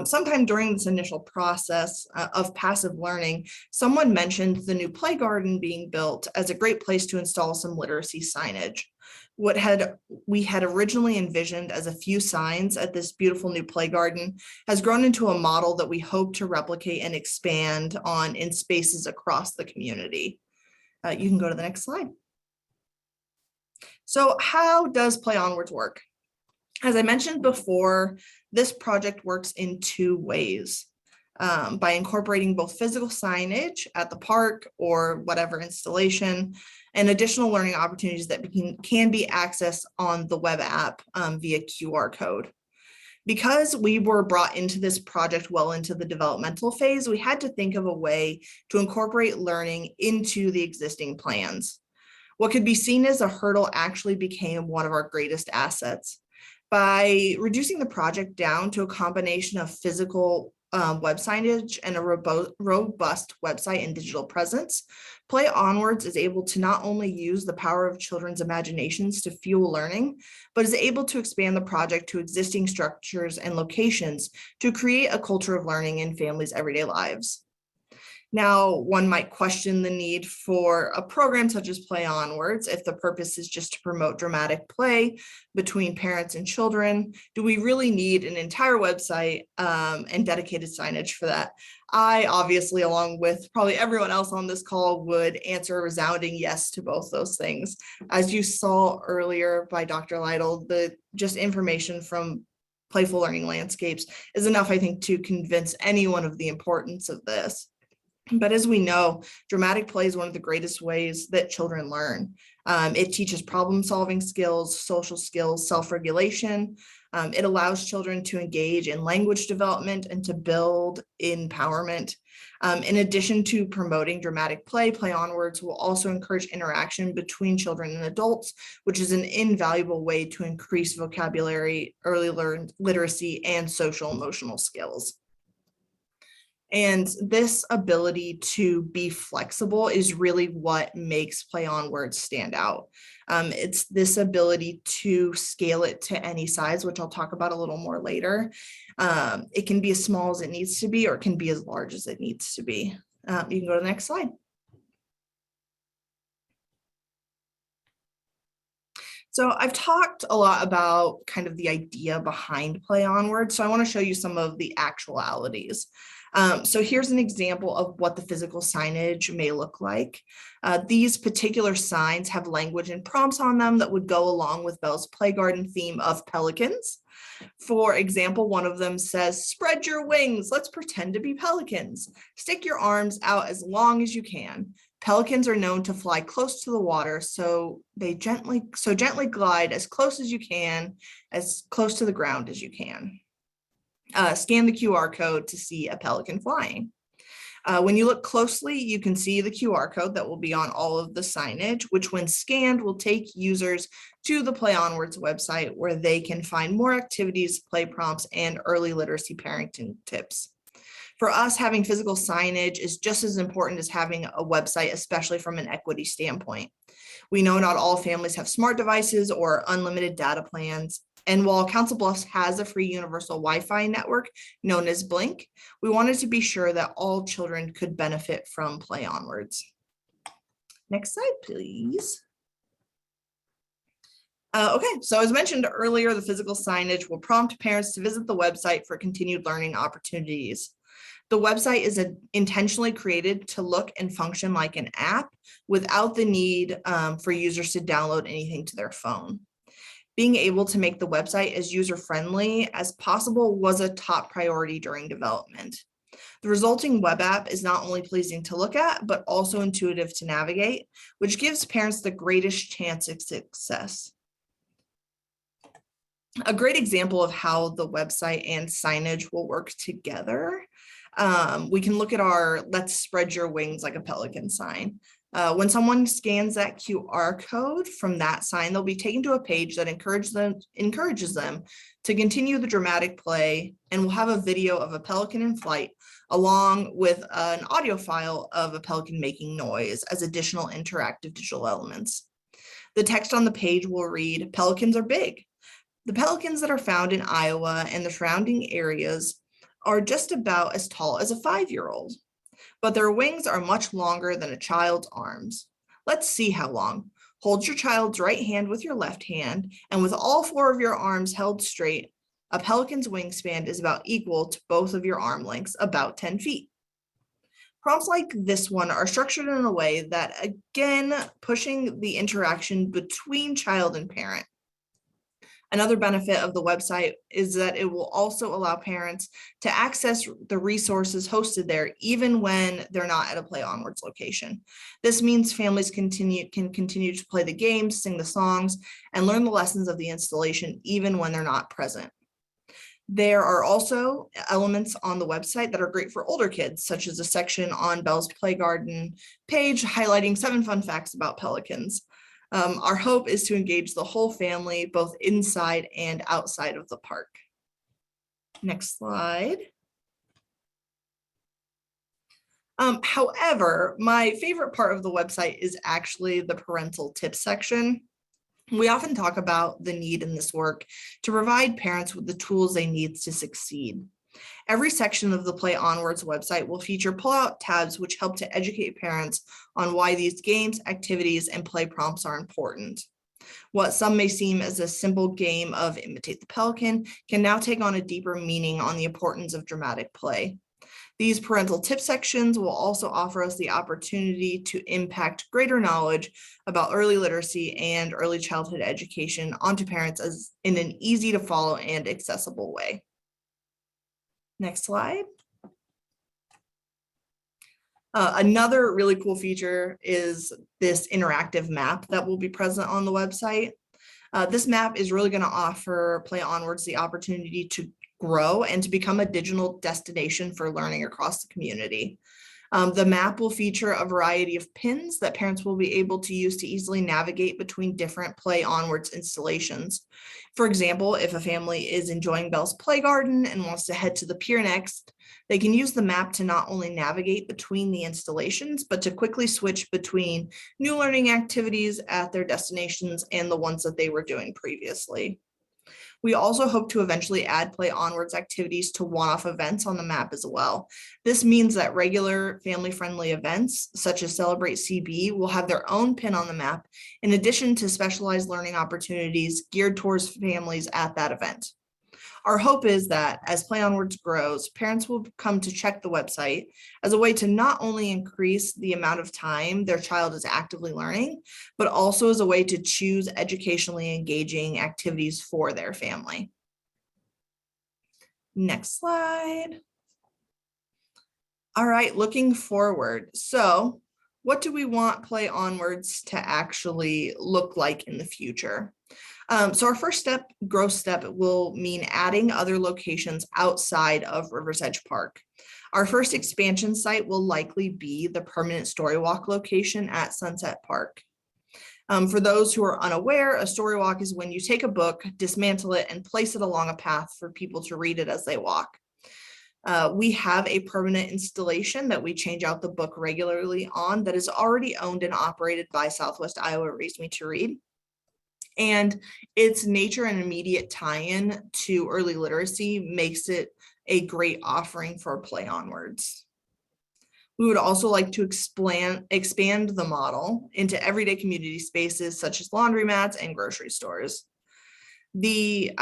Sometime during this initial process of passive learning, someone mentioned the new play garden being built as a great place to install some literacy signage. What we had originally envisioned as a few signs at this beautiful new play garden has grown into a model that we hope to replicate and expand on in spaces across the community. You can go to the next slide. So how does Play Onwards work? As I mentioned before, this project works in two ways. By incorporating both physical signage at the park or whatever installation, and additional learning opportunities that can be accessed on the web app via QR code. Because we were brought into this project well into the developmental phase, we had to think of a way to incorporate learning into the existing plans. What could be seen as a hurdle actually became one of our greatest assets. By reducing the project down to a combination of physical web signage and a robust website and digital presence, Play Onwards is able to not only use the power of children's imaginations to fuel learning, but is able to expand the project to existing structures and locations to create a culture of learning in families' everyday lives. Now, one might question the need for a program such as Play Onwards if the purpose is just to promote dramatic play between parents and children. Do we really need an entire website and dedicated signage for that? I obviously, along with probably everyone else on this call, would answer a resounding yes to both those things. As you saw earlier by Dr. Lytyle, the just information from Playful Learning Landscapes is enough, I think, to convince anyone of the importance of this. But as we know, dramatic play is one of the greatest ways that children learn. It teaches problem-solving skills, social skills, self-regulation. It allows children to engage in language development and to build empowerment. In addition to promoting dramatic play, Play Onwards will also encourage interaction between children and adults, which is an invaluable way to increase vocabulary, early learned literacy, and social emotional skills. And this ability to be flexible is really what makes Play Onwards stand out. It's this ability to scale it to any size, which I'll talk about a little more later. It can be as small as it needs to be, or it can be as large as it needs to be. You can go to the next slide. So I've talked a lot about kind of the idea behind Play Onward. So I want to show you some of the actualities. So here's an example of what the physical signage may look like. These particular signs have language and prompts on them that would go along with Belle's Play Garden theme of pelicans. For example, one of them says, "Spread your wings, let's pretend to be pelicans. Stick your arms out as long as you can. Pelicans are known to fly close to the water, so gently glide as close as you can, as close to the ground as you can. Scan the QR code to see a pelican flying." When you look closely, you can see the QR code that will be on all of the signage, which when scanned will take users to the Play Onwards website where they can find more activities, play prompts, and early literacy parenting tips. For us, having physical signage is just as important as having a website, especially from an equity standpoint. We know not all families have smart devices or unlimited data plans. And while Council Bluffs has a free universal Wi-Fi network known as Blink, we wanted to be sure that all children could benefit from Play Onwards. Next slide, please. Okay, so as mentioned earlier, the physical signage will prompt parents to visit the website for continued learning opportunities. The website is intentionally created to look and function like an app without the need for users to download anything to their phone. Being able to make the website as user-friendly as possible was a top priority during development. The resulting web app is not only pleasing to look at, but also intuitive to navigate, which gives parents the greatest chance of success. A great example of how the website and signage will work together. We can look at our "Let's spread your wings like a pelican" sign. When someone scans that QR code from that sign, they'll be taken to a page that encourages them to continue the dramatic play, and will have a video of a pelican in flight along with an audio file of a pelican making noise as additional interactive digital elements. The text on the page will read, "Pelicans are big. The pelicans that are found in Iowa and the surrounding areas are just about as tall as a 5-year-old. But their wings are much longer than a child's arms. Let's see how long. Hold your child's right hand with your left hand, and with all 4 of your arms held straight, a pelican's wingspan is about equal to both of your arm lengths, about 10 feet. Prompts like this one are structured in a way that, again, pushing the interaction between child and parent. Another benefit of the website is that it will also allow parents to access the resources hosted there, even when they're not at a Play Onwards location. This means families can continue to play the games, sing the songs, and learn the lessons of the installation, even when they're not present. There are also elements on the website that are great for older kids, such as a section on Belle's Play Garden page highlighting 7 fun facts about pelicans. Our hope is to engage the whole family, both inside and outside of the park. Next slide. However, my favorite part of the website is actually the parental tips section. We often talk about the need in this work to provide parents with the tools they need to succeed. Every section of the Play Onwards website will feature pull-out tabs which help to educate parents on why these games, activities, and play prompts are important. What some may seem as a simple game of imitate the pelican can now take on a deeper meaning on the importance of dramatic play. These parental tip sections will also offer us the opportunity to impact greater knowledge about early literacy and early childhood education onto parents as in an easy to follow and accessible way. Next slide. Another really cool feature is this interactive map that will be present on the website. This map is really going to offer Play Onwards the opportunity to grow and to become a digital destination for learning across the community. The map will feature a variety of pins that parents will be able to use to easily navigate between different Play Onwards installations. For example, if a family is enjoying Belle's Play Garden and wants to head to the pier next, they can use the map to not only navigate between the installations, but to quickly switch between new learning activities at their destinations and the ones that they were doing previously. We also hope to eventually add Play Onwards activities to one-off events on the map as well. This means that regular family-friendly events, such as Celebrate CB, will have their own pin on the map, in addition to specialized learning opportunities geared towards families at that event. Our hope is that as Play Onwards grows, parents will come to check the website as a way to not only increase the amount of time their child is actively learning, but also as a way to choose educationally engaging activities for their family. Next slide. All right, looking forward. So what do we want Play Onwards to actually look like in the future? So our first step, growth step, will mean adding other locations outside of Rivers Edge Park. Our first expansion site will likely be the permanent Storywalk location at Sunset Park. For those who are unaware, a Storywalk is when you take a book, dismantle it, and place it along a path for people to read it as they walk. We have a permanent installation that we change out the book regularly on that is already owned and operated by Southwest Iowa Raised Me to Read. And its nature and immediate tie-in to early literacy makes it a great offering for Play Onwards. We would also like to expand the model into everyday community spaces such as laundromats and grocery stores. These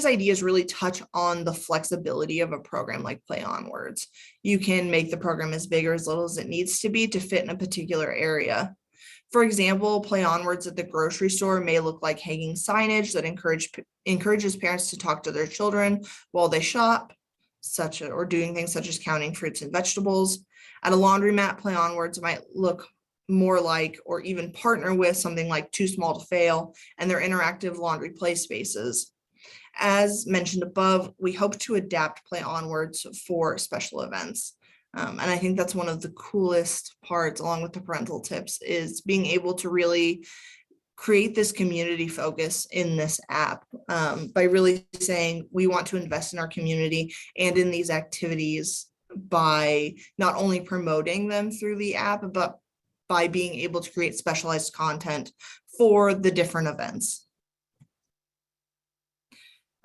ideas really touch on the flexibility of a program like Play Onwards. You can make the program as big or as little as it needs to be to fit in a particular area. For example, Play Onwards at the grocery store may look like hanging signage that encourages parents to talk to their children while they shop, or doing things such as counting fruits and vegetables. At a laundromat, Play Onwards might look more like, or even partner with, something like Too Small to Fail and their interactive laundry play spaces. As mentioned above, we hope to adapt Play Onwards for special events. And I think that's one of the coolest parts, along with the parental tips, is being able to really create this community focus in this app by really saying we want to invest in our community and in these activities by not only promoting them through the app, but by being able to create specialized content for the different events.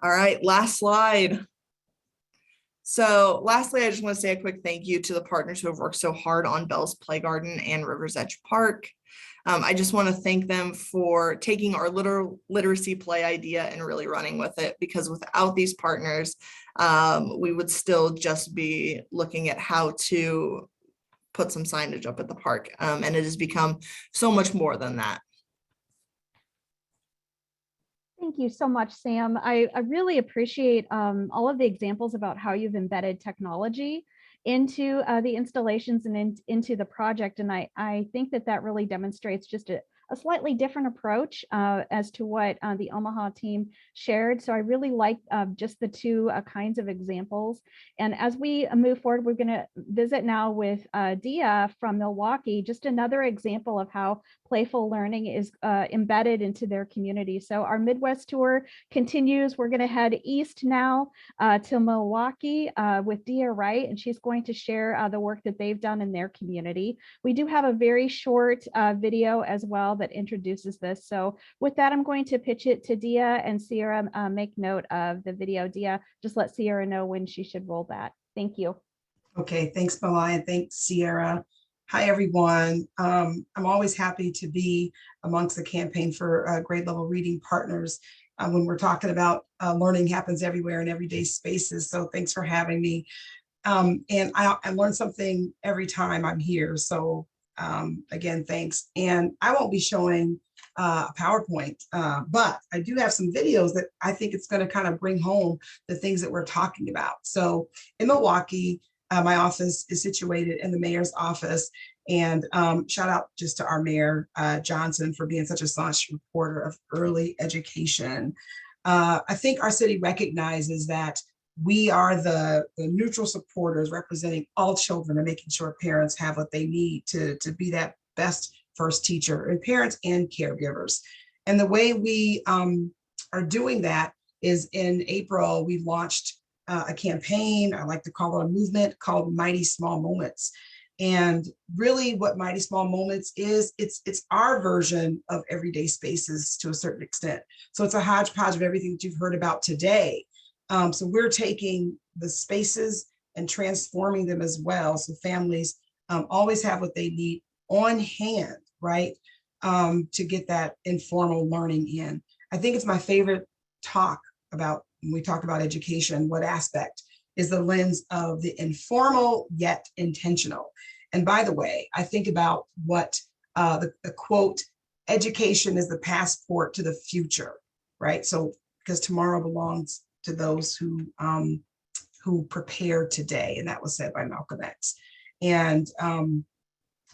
All right, last slide. So lastly, I just want to say a quick thank you to the partners who have worked so hard on Bell's Play Garden and Rivers Edge Park. I just want to thank them for taking our literacy play idea and really running with it, because without these partners, we would still just be looking at how to put some signage up at the park. And it has become so much more than that. Thank you so much, Sam. I really appreciate all of the examples about how you've embedded technology into the installations and into the project. And I think that really demonstrates just a slightly different approach as to what the Omaha team shared. So I really like just the two kinds of examples. And as we move forward, we're going to visit now with Dea from Milwaukee, just another example of how playful learning is embedded into their community. So our Midwest tour continues. We're going to head east now to Milwaukee with Dea Wright, and she's going to share the work that they've done in their community. We do have a very short video as well that introduces this. So with that, I'm going to pitch it to Dea, and Sierra make note of the video. Dea, just let Sierra know when she should roll that. Thank you. Okay, thanks, Malai, and thanks, Sierra. Hi, everyone. I'm always happy to be amongst the campaign for grade level reading partners when we're talking about learning happens everywhere in everyday spaces. So thanks for having me. And I learn something every time I'm here. So again, thanks. And I won't be showing a PowerPoint, but I do have some videos that I think it's going to kind of bring home the things that we're talking about. So in Milwaukee, my office is situated in the mayor's office, and shout out just to our mayor, Johnson, for being such a staunch supporter of early education. I think our city recognizes that we are the neutral supporters representing all children and making sure parents have what they need to be that best first teacher, and parents and caregivers. And the way we are doing that is in April, we launched a campaign, I like to call it a movement, called Mighty Small Moments. And really what Mighty Small Moments is, it's our version of everyday spaces to a certain extent. So it's a hodgepodge of everything that you've heard about today. So we're taking the spaces and transforming them as well. So families always have what they need on hand, right? To get that informal learning in. I think it's my favorite talk about, when we talk about education, what aspect is the lens of the informal yet intentional. And by the way, I think about what the quote, education is the passport to the future, right? So because tomorrow belongs to those who prepare today. And that was said by Malcolm X. And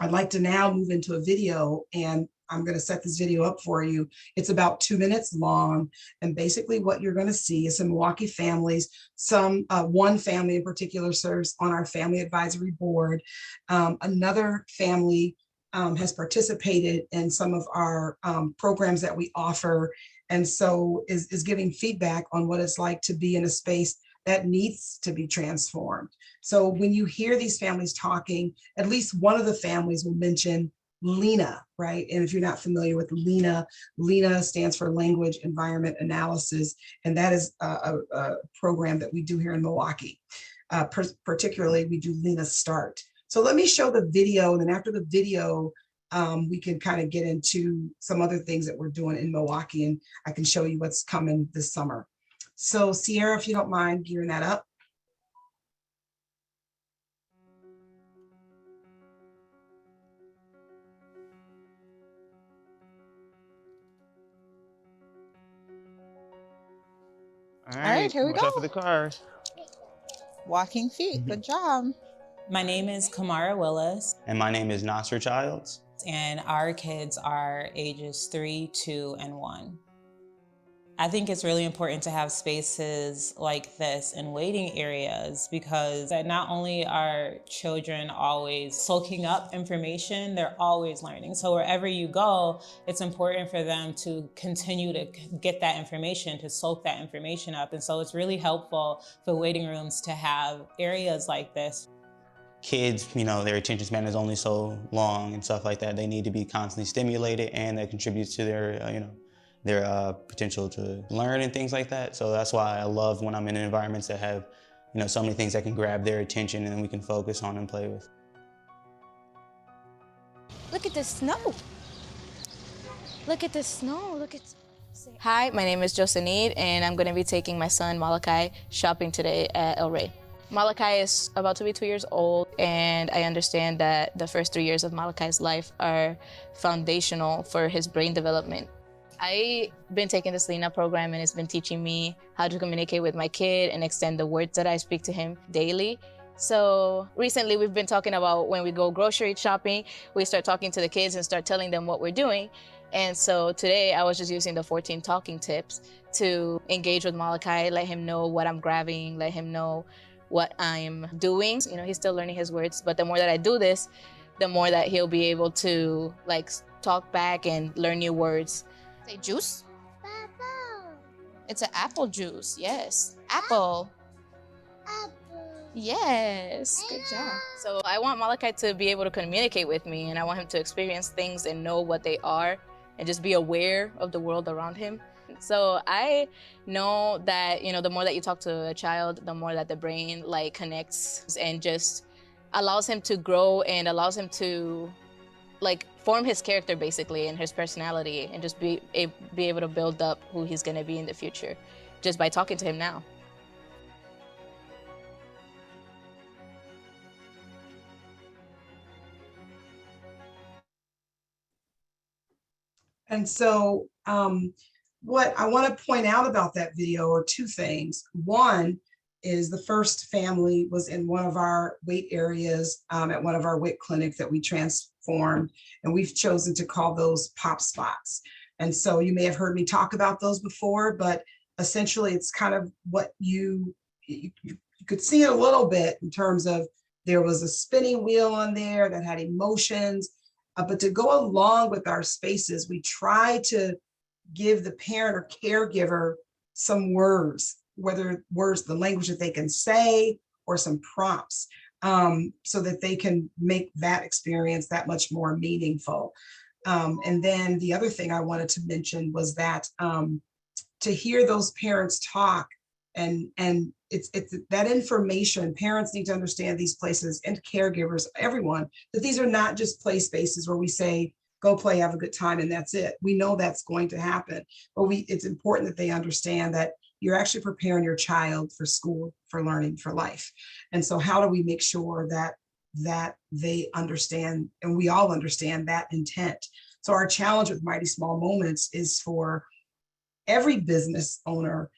I'd like to now move into a video, and I'm going to set this video up for you. It's about 2 minutes long. And basically what you're going to see is some Milwaukee families. One family in particular serves on our family advisory board. Another family has participated in some of our programs that we offer. And so is giving feedback on what it's like to be in a space that needs to be transformed. So when you hear these families talking, at least one of the families will mention LENA, right? And if you're not familiar with LENA, LENA stands for Language Environment Analysis. And that is a program that we do here in Milwaukee. Particularly, we do LENA Start. So let me show the video, and then after the video, we can kind of get into some other things that we're doing in Milwaukee, and I can show you what's coming this summer. So Sierra, if you don't mind gearing that up. All right, here we go. Watch out for the cars. Walking feet, good job. My name is Kamara Willis. And my name is Nasser Childs. And our kids are ages 3, 2, and 1. I think it's really important to have spaces like this in waiting areas, because not only are children always soaking up information, they're always learning. So wherever you go, it's important for them to continue to get that information, to soak that information up. And so it's really helpful for waiting rooms to have areas like this. Kids, their attention span is only so long and stuff like that. They need to be constantly stimulated, and that contributes to their, their potential to learn and things like that. So that's why I love when I'm in environments that have, so many things that can grab their attention and we can focus on and play with. Look at the snow. Look at the snow. Look at. Hi, my name is Joseneed, and I'm going to be taking my son Malachi shopping today at El Rey. Malachi is about to be 2 years old, and I understand that the first 3 years of Malachi's life are foundational for his brain development. I've been taking this LENA program, and it's been teaching me how to communicate with my kid and extend the words that I speak to him daily. So recently we've been talking about when we go grocery shopping, we start talking to the kids and start telling them what we're doing. And so today I was just using the 14 talking tips to engage with Malachi, let him know what I'm grabbing, let him know what I'm doing. He's still learning his words, but the more that I do this, the more that he'll be able to talk back and learn new words. Say juice? Apple. It's an apple juice, yes. Apple. Apple. Yes, good job. So I want Malachi to be able to communicate with me, and I want him to experience things and know what they are and just be aware of the world around him. So I know that, the more that you talk to a child, the more that the brain connects and just allows him to grow and allows him to form his character basically and his personality, and just be able to build up who he's going to be in the future just by talking to him now. And so what I want to point out about that video are two things. One is the first family was in one of our weight areas at one of our weight clinics that we transformed, and we've chosen to call those pop spots. And so you may have heard me talk about those before, but essentially it's kind of what you could see it a little bit in terms of there was a spinning wheel on there that had emotions, but to go along with our spaces, we try to give the parent or caregiver some words, whether words, the language that they can say, or some prompts. so that they can make that experience that much more meaningful. And then the other thing I wanted to mention was that to hear those parents talk, and it's that information, parents need to understand these places, and caregivers, everyone, that these are not just play spaces where we say, go play, have a good time, and that's it. We know that's going to happen, but it's important that they understand that you're actually preparing your child for school, for learning, for life. And so how do we make sure that they understand, and we all understand that intent? So our challenge with Mighty Small Moments is for every business owner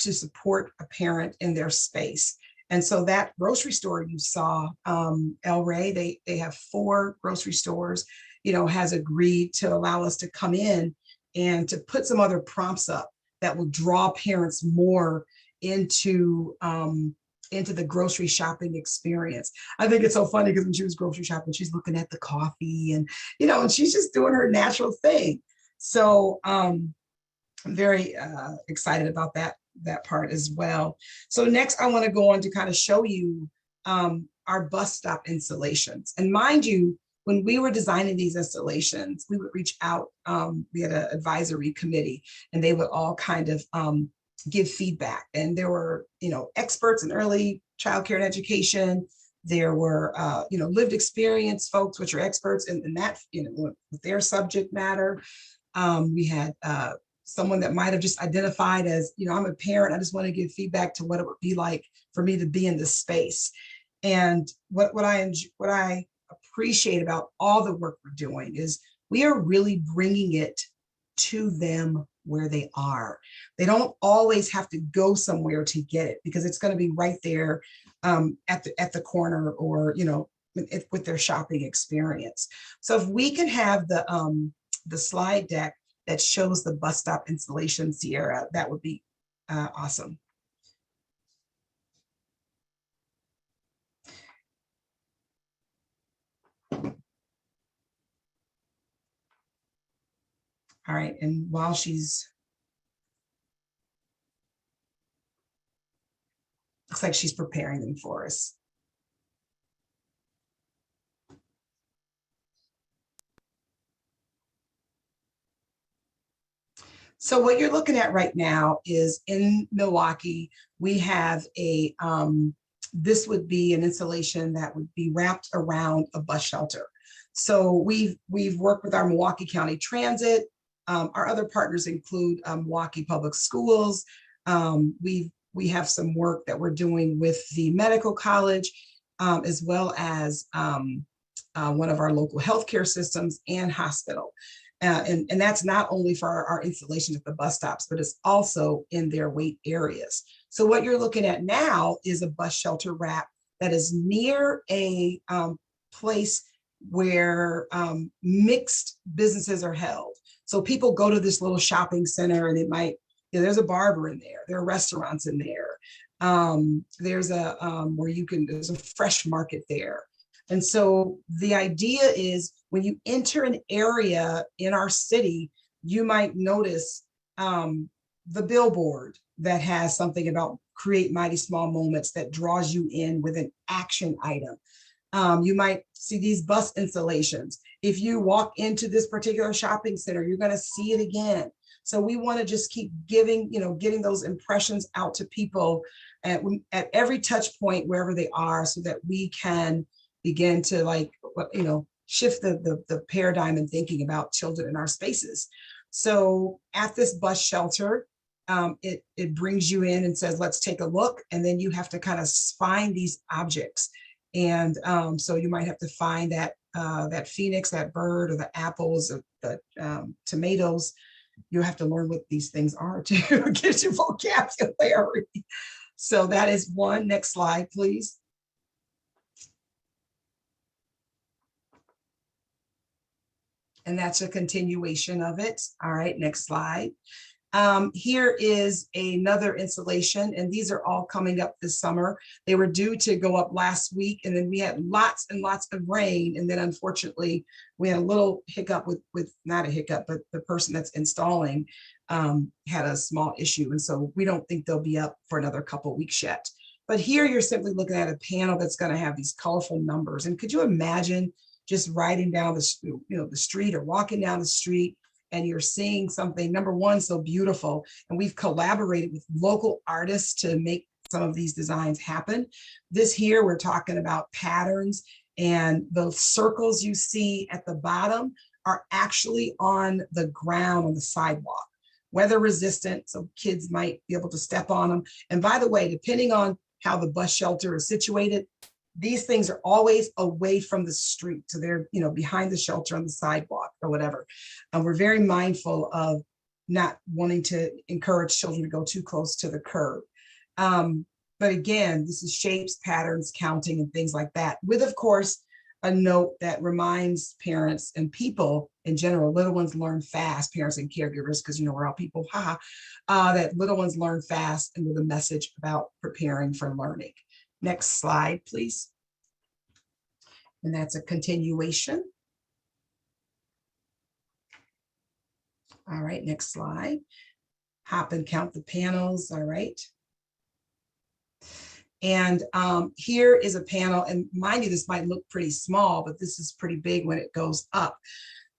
to support a parent in their space. And so that grocery store you saw, El Rey, they have 4 grocery stores, has agreed to allow us to come in and to put some other prompts up that will draw parents more into the grocery shopping experience. I think it's so funny because when she was grocery shopping, she's looking at the coffee and, and she's just doing her natural thing. So I'm very excited about that part as well. So next I want to go on to kind of show you our bus stop installations. And mind you, when we were designing these installations, we would reach out, we had an advisory committee, and they would all kind of give feedback. And there were, experts in early childcare and education. There were, lived experience folks, which are experts in that, with their subject matter. We had someone that might have just identified as, I'm a parent, I just want to give feedback to what it would be like for me to be in this space. And what I appreciate about all the work we're doing is we are really bringing it to them where they are. They don't always have to go somewhere to get it, because it's going to be right there at the corner, or with their shopping experience. So if we can have the slide deck that shows the bus stop installation, Sierra, that would be awesome. All right, and while she's, looks like she's preparing them for us. So what you're looking at right now is in Milwaukee, we have this would be an installation that would be wrapped around a bus shelter. So we've worked with our Milwaukee County Transit. Our other partners include Milwaukee Public Schools. We have some work that we're doing with the medical college, as well as one of our local healthcare systems and hospital. And that's not only for our installation at the bus stops, but it's also in their wait areas. So what you're looking at now is a bus shelter wrap that is near a place where mixed businesses are held. So people go to this little shopping center, and it might, there's a barber in there, there are restaurants in there. There's there's a fresh market there. And so the idea is, when you enter an area in our city, you might notice the billboard that has something about create mighty small moments that draws you in with an action item. You might see these bus installations. If you walk into this particular shopping center, you're going to see it again. So we want to just keep getting those impressions out to people at every touch point, wherever they are, so that we can begin to shift the paradigm in thinking about children in our spaces. So at this bus shelter, it brings you in and says, let's take a look. And then you have to kind of find these objects. And so you might have to find that phoenix, that bird, or the apples, or the tomatoes. You have to learn what these things are to get your vocabulary. So that is one. Next slide, please. And that's a continuation of it. All right, next slide. Here is another installation, and these are all coming up this summer. They were due to go up last week, and then we had lots and lots of rain. And then unfortunately, we had a little hiccup with not a hiccup, but the person that's installing had a small issue. And so we don't think they'll be up for another couple of weeks yet. But here you're simply looking at a panel that's going to have these colorful numbers. And could you imagine just riding down the street or walking down the street, and you're seeing something, number one, so beautiful. And we've collaborated with local artists to make some of these designs happen. This here, we're talking about patterns, and the circles you see at the bottom are actually on the ground, on the sidewalk, weather resistant, so kids might be able to step on them. And by the way, depending on how the bus shelter is situated, these things are always away from the street. So they're, behind the shelter on the sidewalk or whatever. And we're very mindful of not wanting to encourage children to go too close to the curb. But again, this is shapes, patterns, counting, and things like that, with, of course, a note that reminds parents and people in general, little ones learn fast, parents and caregivers, because we're all people, that little ones learn fast, and with a message about preparing for learning. Next slide, please. And that's a continuation. All right, next slide. Hop and count the panels, all right. And here is a panel, and mind you, this might look pretty small, but this is pretty big when it goes up.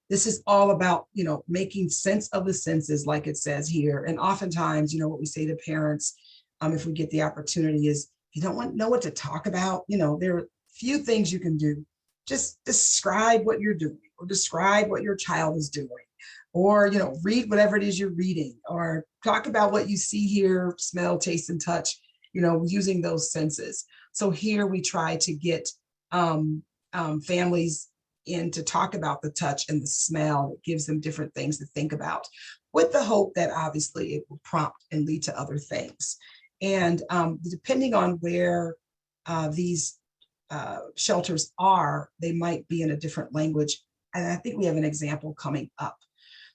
This is all about, making sense of the senses, like it says here. And oftentimes, what we say to parents, if we get the opportunity, is you don't know what to talk about. There are few things you can do. Just describe what you're doing, or describe what your child is doing, or, read whatever it is you're reading, or talk about what you see, hear, smell, taste, and touch, using those senses. So here we try to get families in to talk about the touch and the smell. It gives them different things to think about, with the hope that obviously it will prompt and lead to other things. And depending on where these shelters are, they might be in a different language. And I think we have an example coming up.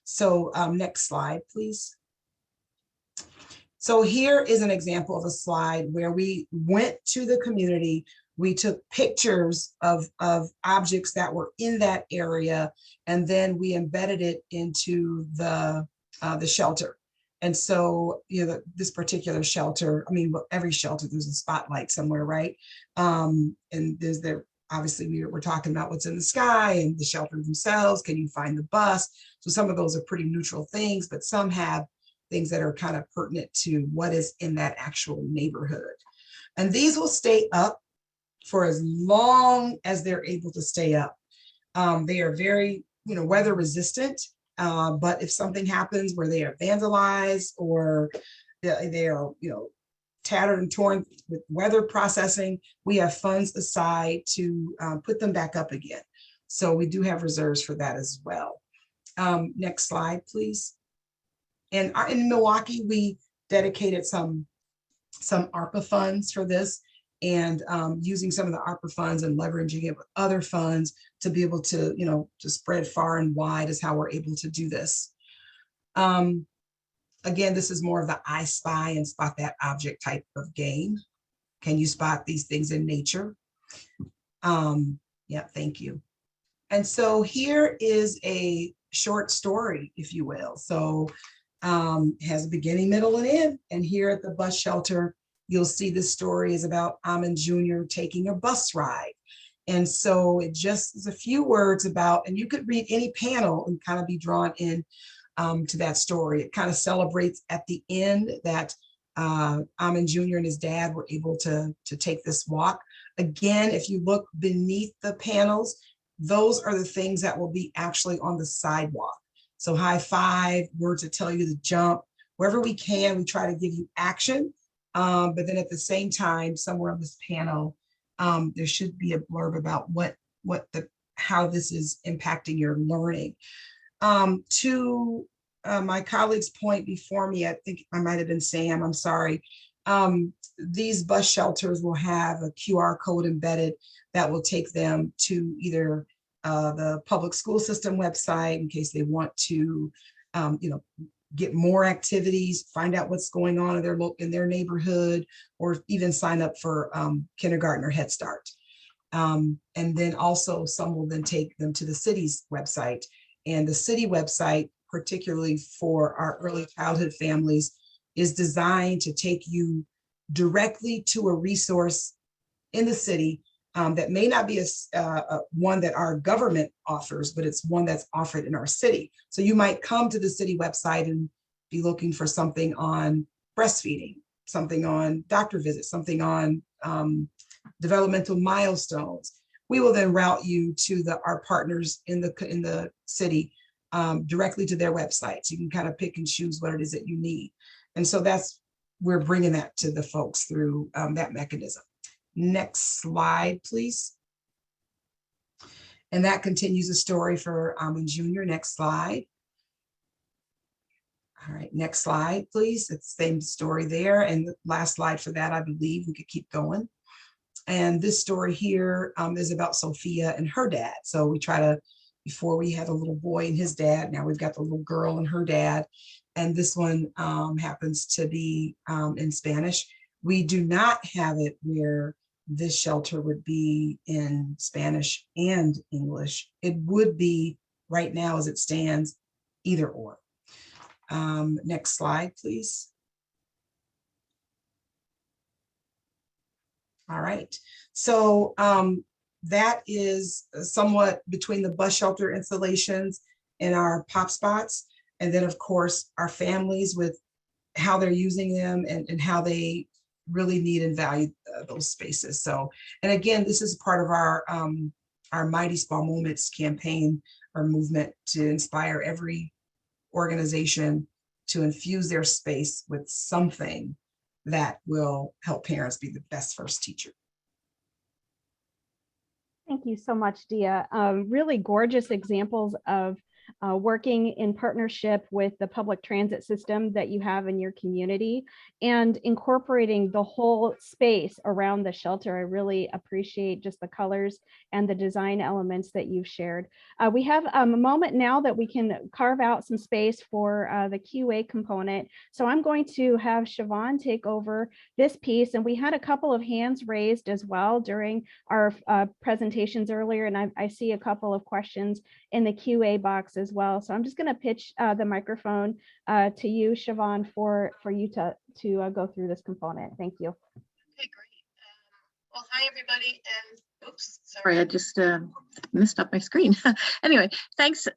So next slide, please. So here is an example of a slide where we went to the community. We took pictures of objects that were in that area, and then we embedded it into the shelter. And so, this particular shelter, every shelter, there's a spotlight somewhere, right? And obviously we're talking about what's in the sky and the shelters themselves. Can you find the bus? So some of those are pretty neutral things, but some have things that are kind of pertinent to what is in that actual neighborhood. And these will stay up for as long as they're able to stay up. They are very, weather resistant. But if something happens where they are vandalized, or they are, tattered and torn with weather processing, we have funds aside to put them back up again. So we do have reserves for that as well. Next slide, please. And in Milwaukee, we dedicated some ARPA funds for this, and using some of the ARPA funds and leveraging it with other funds to be able to, to spread far and wide is how we're able to do this. Again, this is more of the I Spy and Spot That Object type of game. Can you spot these things in nature? Yeah, thank you. And so here is a short story, if you will. So it has a beginning, middle, and end. And here at the bus shelter, you'll see this story is about Amin Jr. taking a bus ride. And so it just is a few words about, and you could read any panel and kind of be drawn in to that story. It kind of celebrates at the end that Amin Jr. and his dad were able to take this walk. Again, if you look beneath the panels, those are the things that will be actually on the sidewalk. So high five, words that tell you to jump. Wherever we can, we try to give you action. But then at the same time, somewhere on this panel, there should be a blurb about how this is impacting your learning. To my colleague's point before me, I think I might have been Sam, I'm sorry. These bus shelters will have a QR code embedded that will take them to either the public school system website in case they want to, get more activities, find out what's going on in their neighborhood, or even sign up for kindergarten or Head Start. And then also some will then take them to the city's website. And the city website, particularly for our early childhood families, is designed to take you directly to a resource in the city that may not be one that our government offers, but it's one that's offered in our city. So you might come to the city website and be looking for something on breastfeeding, something on doctor visits, something on developmental milestones. We will then route you to our partners in the city directly to their website. So you can kind of pick and choose what it is that you need. And so we're bringing that to the folks through that mechanism. Next slide, please. And that continues the story for Almond Jr. Next slide. All right, next slide, please. It's the same story there. And the last slide for that, I believe we could keep going. And this story here is about Sophia and her dad. So we try to, before we had a little boy and his dad, now we've got the little girl and her dad. And this one happens to be in Spanish. We do not have it where this shelter would be in Spanish and English. It would be right now as it stands, either or. Next slide, please. All right, so that is somewhat between the bus shelter installations and our pop spots. And then of course, our families with how they're using them and how they really need and value those spaces. So, and again, this is part of our Mighty Small Moments campaign or movement to inspire every organization to infuse their space with something that will help parents be the best first teacher. Thank you so much, Dea. Really gorgeous examples of working in partnership with the public transit system that you have in your community and incorporating the whole space around the shelter. I really appreciate just the colors and the design elements that you've shared. We have a moment now that we can carve out some space for the QA component. So I'm going to have Siobhan take over this piece. And we had a couple of hands raised as well during our presentations earlier. And I see a couple of questions in the QA box as well. So I'm just going to pitch the microphone to you, Siobhan, for you to go through this component. Thank you. Okay, great. Well, hi, everybody. And oops, sorry, I just messed up my screen. Anyway, thanks.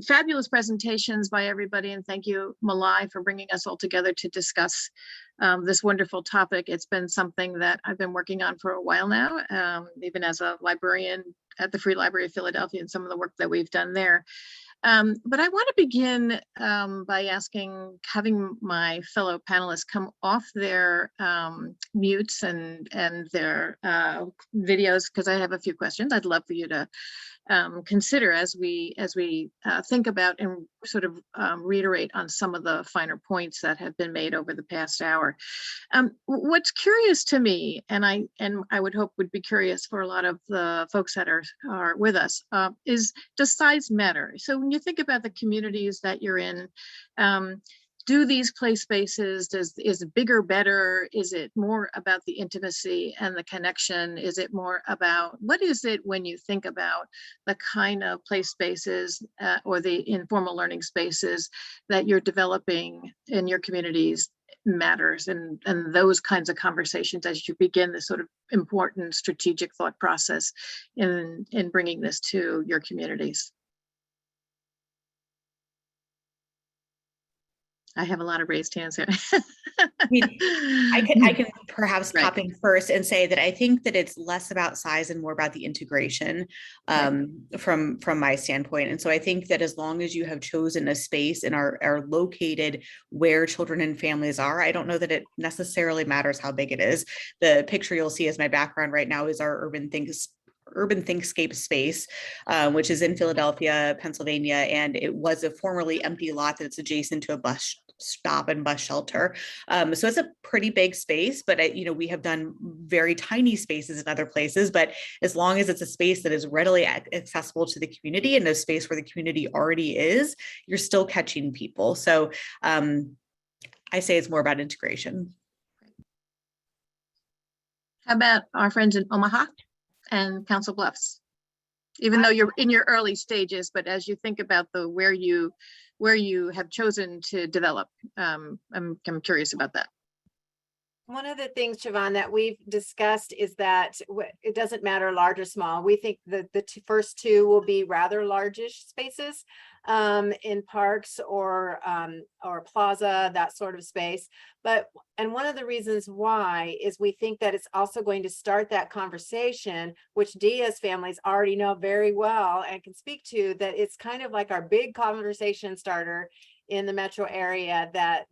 Fabulous presentations by everybody. And thank you, Malai, for bringing us all together to discuss this wonderful topic. It's been something that I've been working on for a while now, even as a librarian at the Free Library of Philadelphia and some of the work that we've done there. But I want to begin by having my fellow panelists come off their mutes and their videos, because I have a few questions I'd love for you to consider as we think about and sort of reiterate on some of the finer points that have been made over the past hour. What's curious to me, and I would hope would be curious for a lot of the folks that are with us, is, does size matter? So when you think about the communities that you're in, do these play spaces, is bigger better? Is it more about the intimacy and the connection? Is it more about, what is it when you think about the kind of play spaces or the informal learning spaces that you're developing in your communities matters, and those kinds of conversations as you begin this sort of important strategic thought process in bringing this to your communities? I have a lot of raised hands here. I can perhaps pop in first and say that I think that it's less about size and more about the integration from my standpoint. And so I think that as long as you have chosen a space and are located where children and families are, I don't know that it necessarily matters how big it is. The picture you'll see as my background right now is our Urban Thinkscape space, which is in Philadelphia, Pennsylvania, and it was a formerly empty lot that's adjacent to a bus stop and bus shelter. So it's a pretty big space, but we have done very tiny spaces in other places, but as long as it's a space that is readily accessible to the community and a space where the community already is, you're still catching people. So I say it's more about integration. How about our friends in Omaha and Council Bluffs? Even though you're in your early stages, but as you think about where you have chosen to develop, I'm curious about that. One of the things, Siobhan, that we've discussed is that it doesn't matter large or small. We think that the first two will be rather largish spaces in parks or plaza, that sort of space. And one of the reasons why is we think that it's also going to start that conversation, which Dea's families already know very well and can speak to, that it's kind of like our big conversation starter in the metro area, that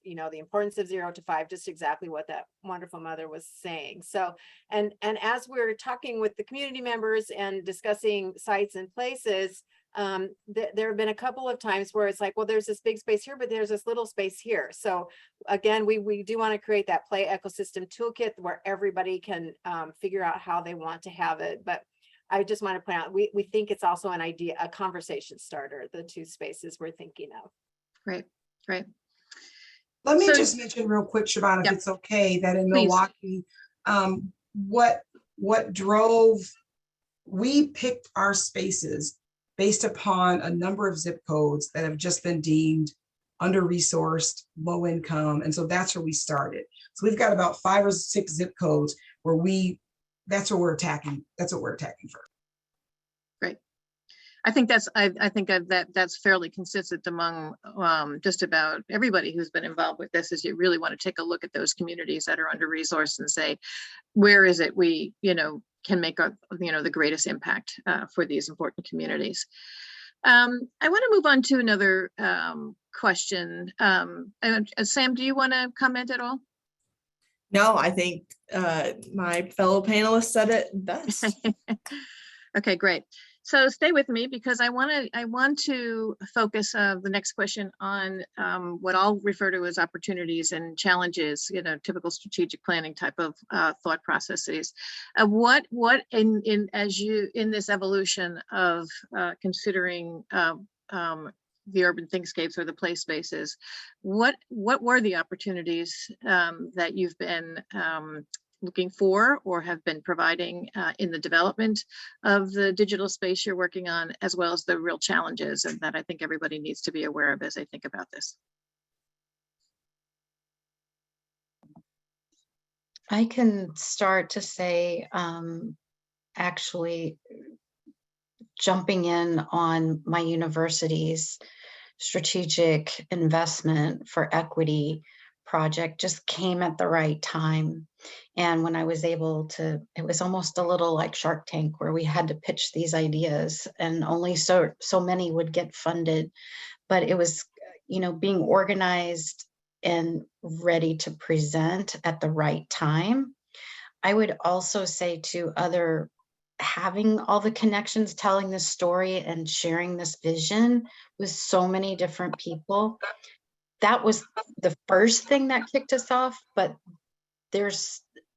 the importance of 0 to 5, just exactly what that wonderful mother was saying. So, and as we're talking with the community members and discussing sites and places, there have been a couple of times where it's like, well, there's this big space here, but there's this little space here. So again, we do want to create that play ecosystem toolkit where everybody can figure out how they want to have it. But I just want to point out, we think it's also an idea, a conversation starter, the two spaces we're thinking of. Great, great. Let me just mention real quick, Siobhan, if it's okay, that in Milwaukee, what drove, we picked our spaces based upon a number of zip codes that have just been deemed under-resourced, low income. And so that's where we started. So we've got about 5 or 6 zip codes where that's what we're attacking. That's what we're attacking first. Great. I think that's fairly consistent among just about everybody who's been involved with this, is you really want to take a look at those communities that are under-resourced and say, where is it we, can make the greatest impact for these important communities. I want to move on to another question. Sam, do you want to comment at all? No, I think my fellow panelists said it best. Okay, great. So stay with me, because I want to focus the next question on what I'll refer to as opportunities and challenges, typical strategic planning type of thought processes. What in this evolution of considering the urban thinkscapes or the play spaces, what were the opportunities that you've been looking for or have been providing in the development of the digital space you're working on, as well as the real challenges, and that I think everybody needs to be aware of as they think about this? I can start to say, actually jumping in on my university's strategic investment for equity project just came at the right time. And when I was able to, it was almost a little like Shark Tank, where we had to pitch these ideas and only so many would get funded. But it was, being organized and ready to present at the right time. I would also say to having all the connections, telling this story and sharing this vision with so many different people, that was the first thing that kicked us off. But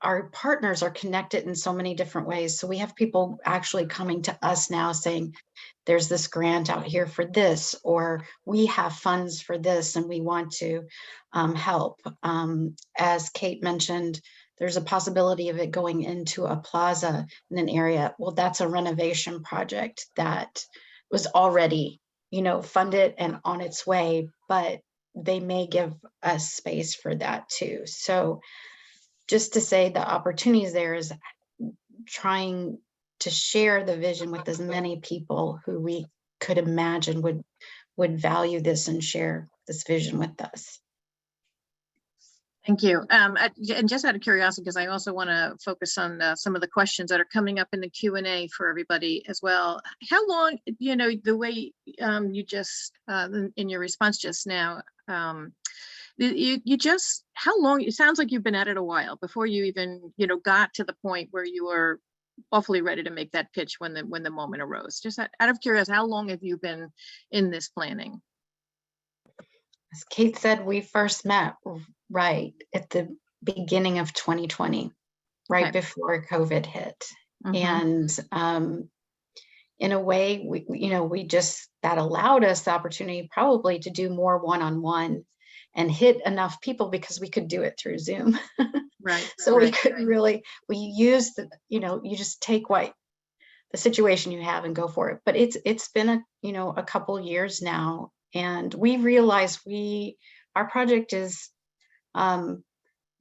our partners are connected in so many different ways. So we have people actually coming to us now saying, there's this grant out here for this, or we have funds for this and we want to help. As Kate mentioned, there's a possibility of it going into a plaza in an area. Well, that's a renovation project that was already, funded and on its way, but they may give us space for that too. So just to say, the opportunities there is trying to share the vision with as many people who we could imagine would value this and share this vision with us. Thank you. And just out of curiosity, because I also want to focus on some of the questions that are coming up in the Q&A for everybody as well. How long, the way you just, in your response just now, how long, it sounds like you've been at it a while before you even, got to the point where you were awfully ready to make that pitch when the moment arose. Just out of curiosity, how long have you been in this planning? As Kate said, we first met right at the beginning of 2020, right before COVID hit. Mm-hmm. And in a way, we just, that allowed us the opportunity probably to do more one-on-one and hit enough people because we could do it through Zoom. Right. So we could really, we used the, you just take the situation you have and go for it. But it's been a couple years now, and we realize our project is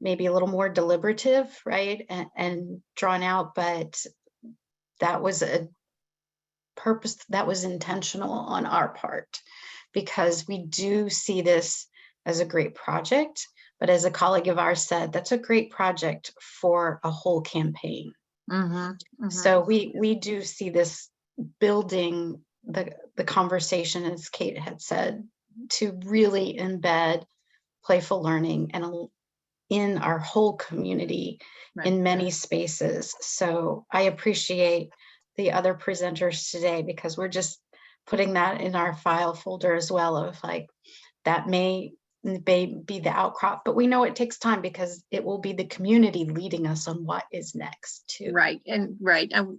maybe a little more deliberative, right? And drawn out, but that was a purpose, that was intentional on our part, because we do see this as a great project. But as a colleague of ours said, that's a great project for a whole campaign. So we do see this building the conversation, as Kate had said, to really embed playful learning and in our whole community in many spaces. So I appreciate the other presenters today, because we're just putting that in our file folder as well, of like, that may be the outcrop, but we know it takes time, because it will be the community leading us on what is next too. Right. And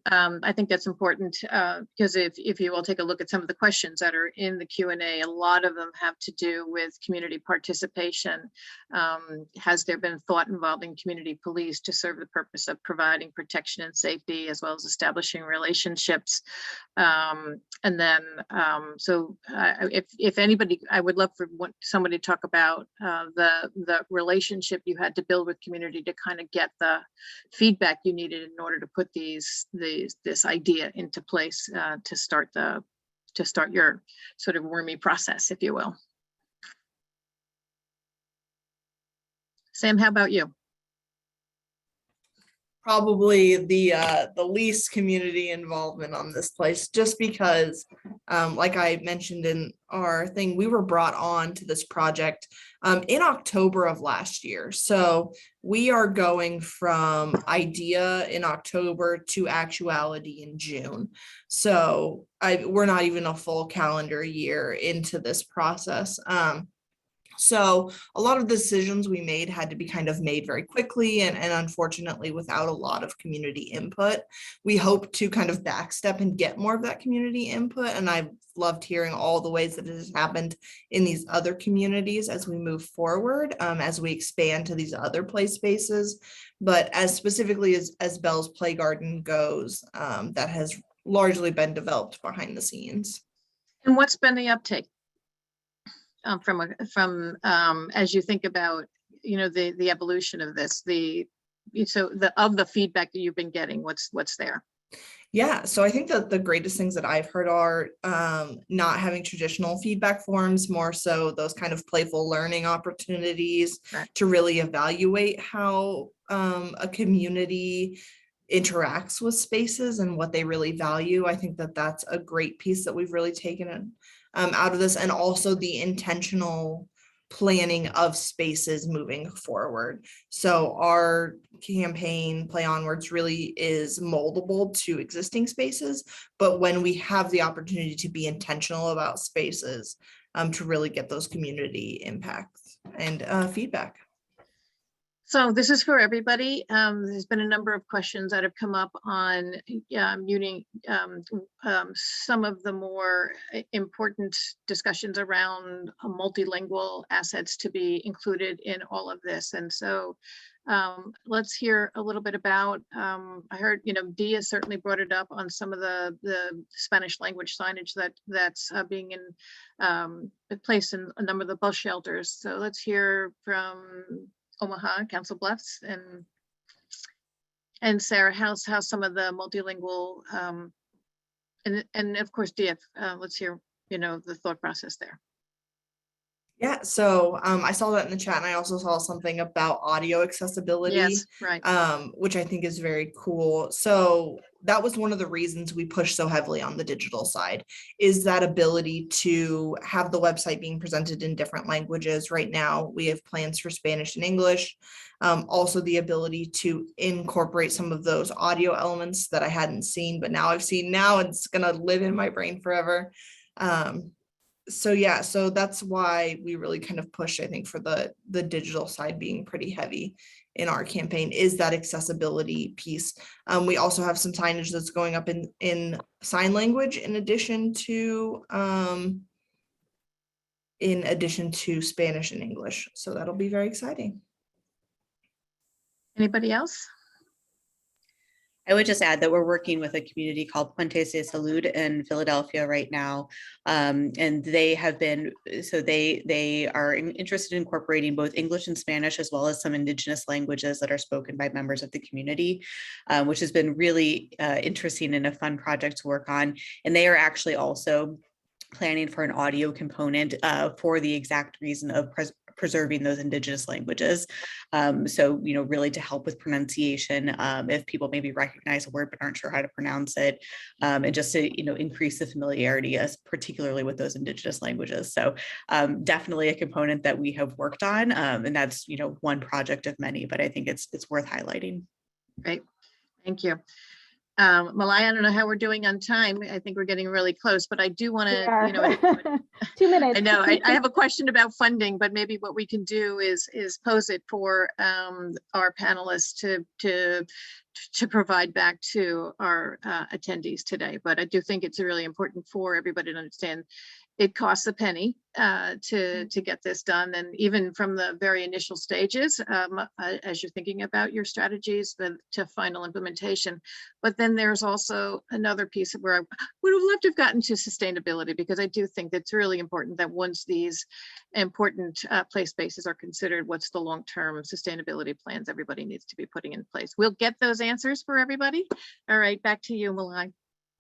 I think that's important, because if you will take a look at some of the questions that are in the Q&A, a lot of them have to do with community participation. Has there been thought involving community police to serve the purpose of providing protection and safety, as well as establishing relationships? And then, if anybody, I would love for somebody to talk about the relationship you had to build with community to kind of get the feedback you needed in order to put this idea into place, to start your sort of wormy process, if you will. Sam, how about you? Probably the least community involvement on this place, just because, like I mentioned in our thing, we were brought on to this project in October of last year. So we are going from idea in October to actuality in June. So we're not even a full calendar year into this process. So a lot of the decisions we made had to be kind of made very quickly, and unfortunately without a lot of community input. We hope to kind of backstep and get more of that community input, and I've loved hearing all the ways that it has happened in these other communities as we move forward, as we expand to these other play spaces. But as specifically as Bell's Play Garden goes, that has largely been developed behind the scenes. And what's been the uptake? From as you think about, the evolution of this, the feedback that you've been getting, what's there? Yeah, so I think that the greatest things that I've heard are not having traditional feedback forms, more so those kind of playful learning opportunities to really evaluate how a community interacts with spaces and what they really value. I think that that's a great piece that we've really taken out of this, and also the intentional planning of spaces moving forward. So our campaign, Play Onwards, really is moldable to existing spaces, but when we have the opportunity to be intentional about spaces, to really get those community impacts and feedback. So this is for everybody. There's been a number of questions that have come up on muting some of the more important discussions around multilingual assets to be included in all of this. And so let's hear a little bit about, I heard, Dea certainly brought it up on some of the Spanish language signage that's being placed in a number of the bus shelters. So let's hear from Omaha, Council Bluffs, and Sarah, how's some of the multilingual, and of course, Dea, let's hear, the thought process there. Yeah, so I saw that in the chat, and I also saw something about audio accessibility, yes, right. Which I think is very cool. So that was one of the reasons we pushed so heavily on the digital side, is that ability to have the website being presented in different languages. Right now, we have plans for Spanish and English. Also the ability to incorporate some of those audio elements that I hadn't seen, but now I've seen. Now it's gonna live in my brain forever. So yeah, so that's why we really kind of push, I think, for the digital side being pretty heavy in our campaign, is that accessibility piece. We also have some signage that's going up in sign language in addition to Spanish and English. So that'll be very exciting. Anybody else? I would just add that we're working with a community called Puentes de Salud in Philadelphia right now. And they have been, so they are interested in incorporating both English and Spanish, as well as some indigenous languages that are spoken by members of the community, which has been really interesting and a fun project to work on. And they are actually also planning for an audio component for the exact reason of preserving those indigenous languages. So, really to help with pronunciation, if people maybe recognize a word but aren't sure how to pronounce it, and just to, increase the familiarity, particularly with those indigenous languages. So definitely a component that we have worked on, and that's, one project of many, but I think it's worth highlighting. Great, thank you. Malai, I don't know how we're doing on time. I think we're getting really close, but I do want to, 2 minutes. I know I have a question about funding, but maybe what we can do is pose it for our panelists to provide back to our attendees today. But I do think it's really important for everybody to understand it costs a penny to get this done. And even from the very initial stages, as you're thinking about your strategies to final implementation. But then there's also another piece where I would have loved to have gotten to sustainability, because I do think that's really important that once these important play spaces are considered, what's the long-term sustainability plans everybody needs to be putting in place. We'll get those answers for everybody. All right, back to you, Malai.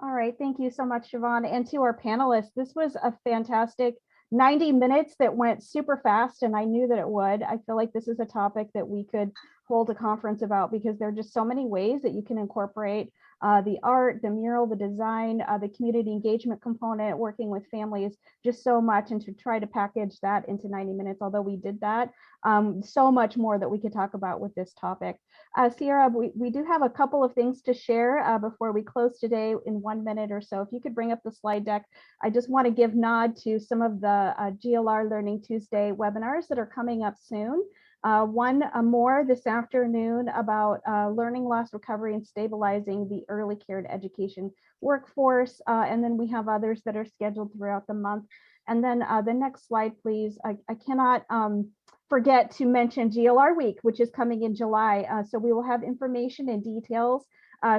All right, thank you so much, Siobhan. And to our panelists, this was a fantastic 90 minutes that went super fast, and I knew that it would. I feel like this is a topic that we could hold a conference about, because there are just so many ways that you can incorporate the art, the mural, the design, the community engagement component, working with families, just so much. And to try to package that into 90 minutes, although we did that, so much more that we could talk about with this topic. Sierra, we do have a couple of things to share before we close today in 1 minute or so. If you could bring up the slide deck, I just want to give nod to some of the GLR Learning Tuesday webinars that are coming up soon. One more this afternoon about learning loss recovery and stabilizing the early care education workforce. And then we have others that are scheduled throughout the month. And then the next slide, please. I cannot forget to mention GLR Week, which is coming in July. So we will have information and details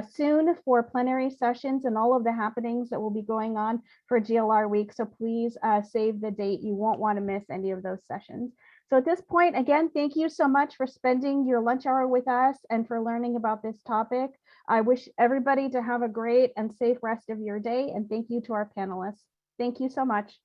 soon for plenary sessions and all of the happenings that will be going on for GLR Week. So please save the date. You won't want to miss any of those sessions. So at this point, again, thank you so much for spending your lunch hour with us and for learning about this topic. I wish everybody to have a great and safe rest of your day. And thank you to our panelists. Thank you so much.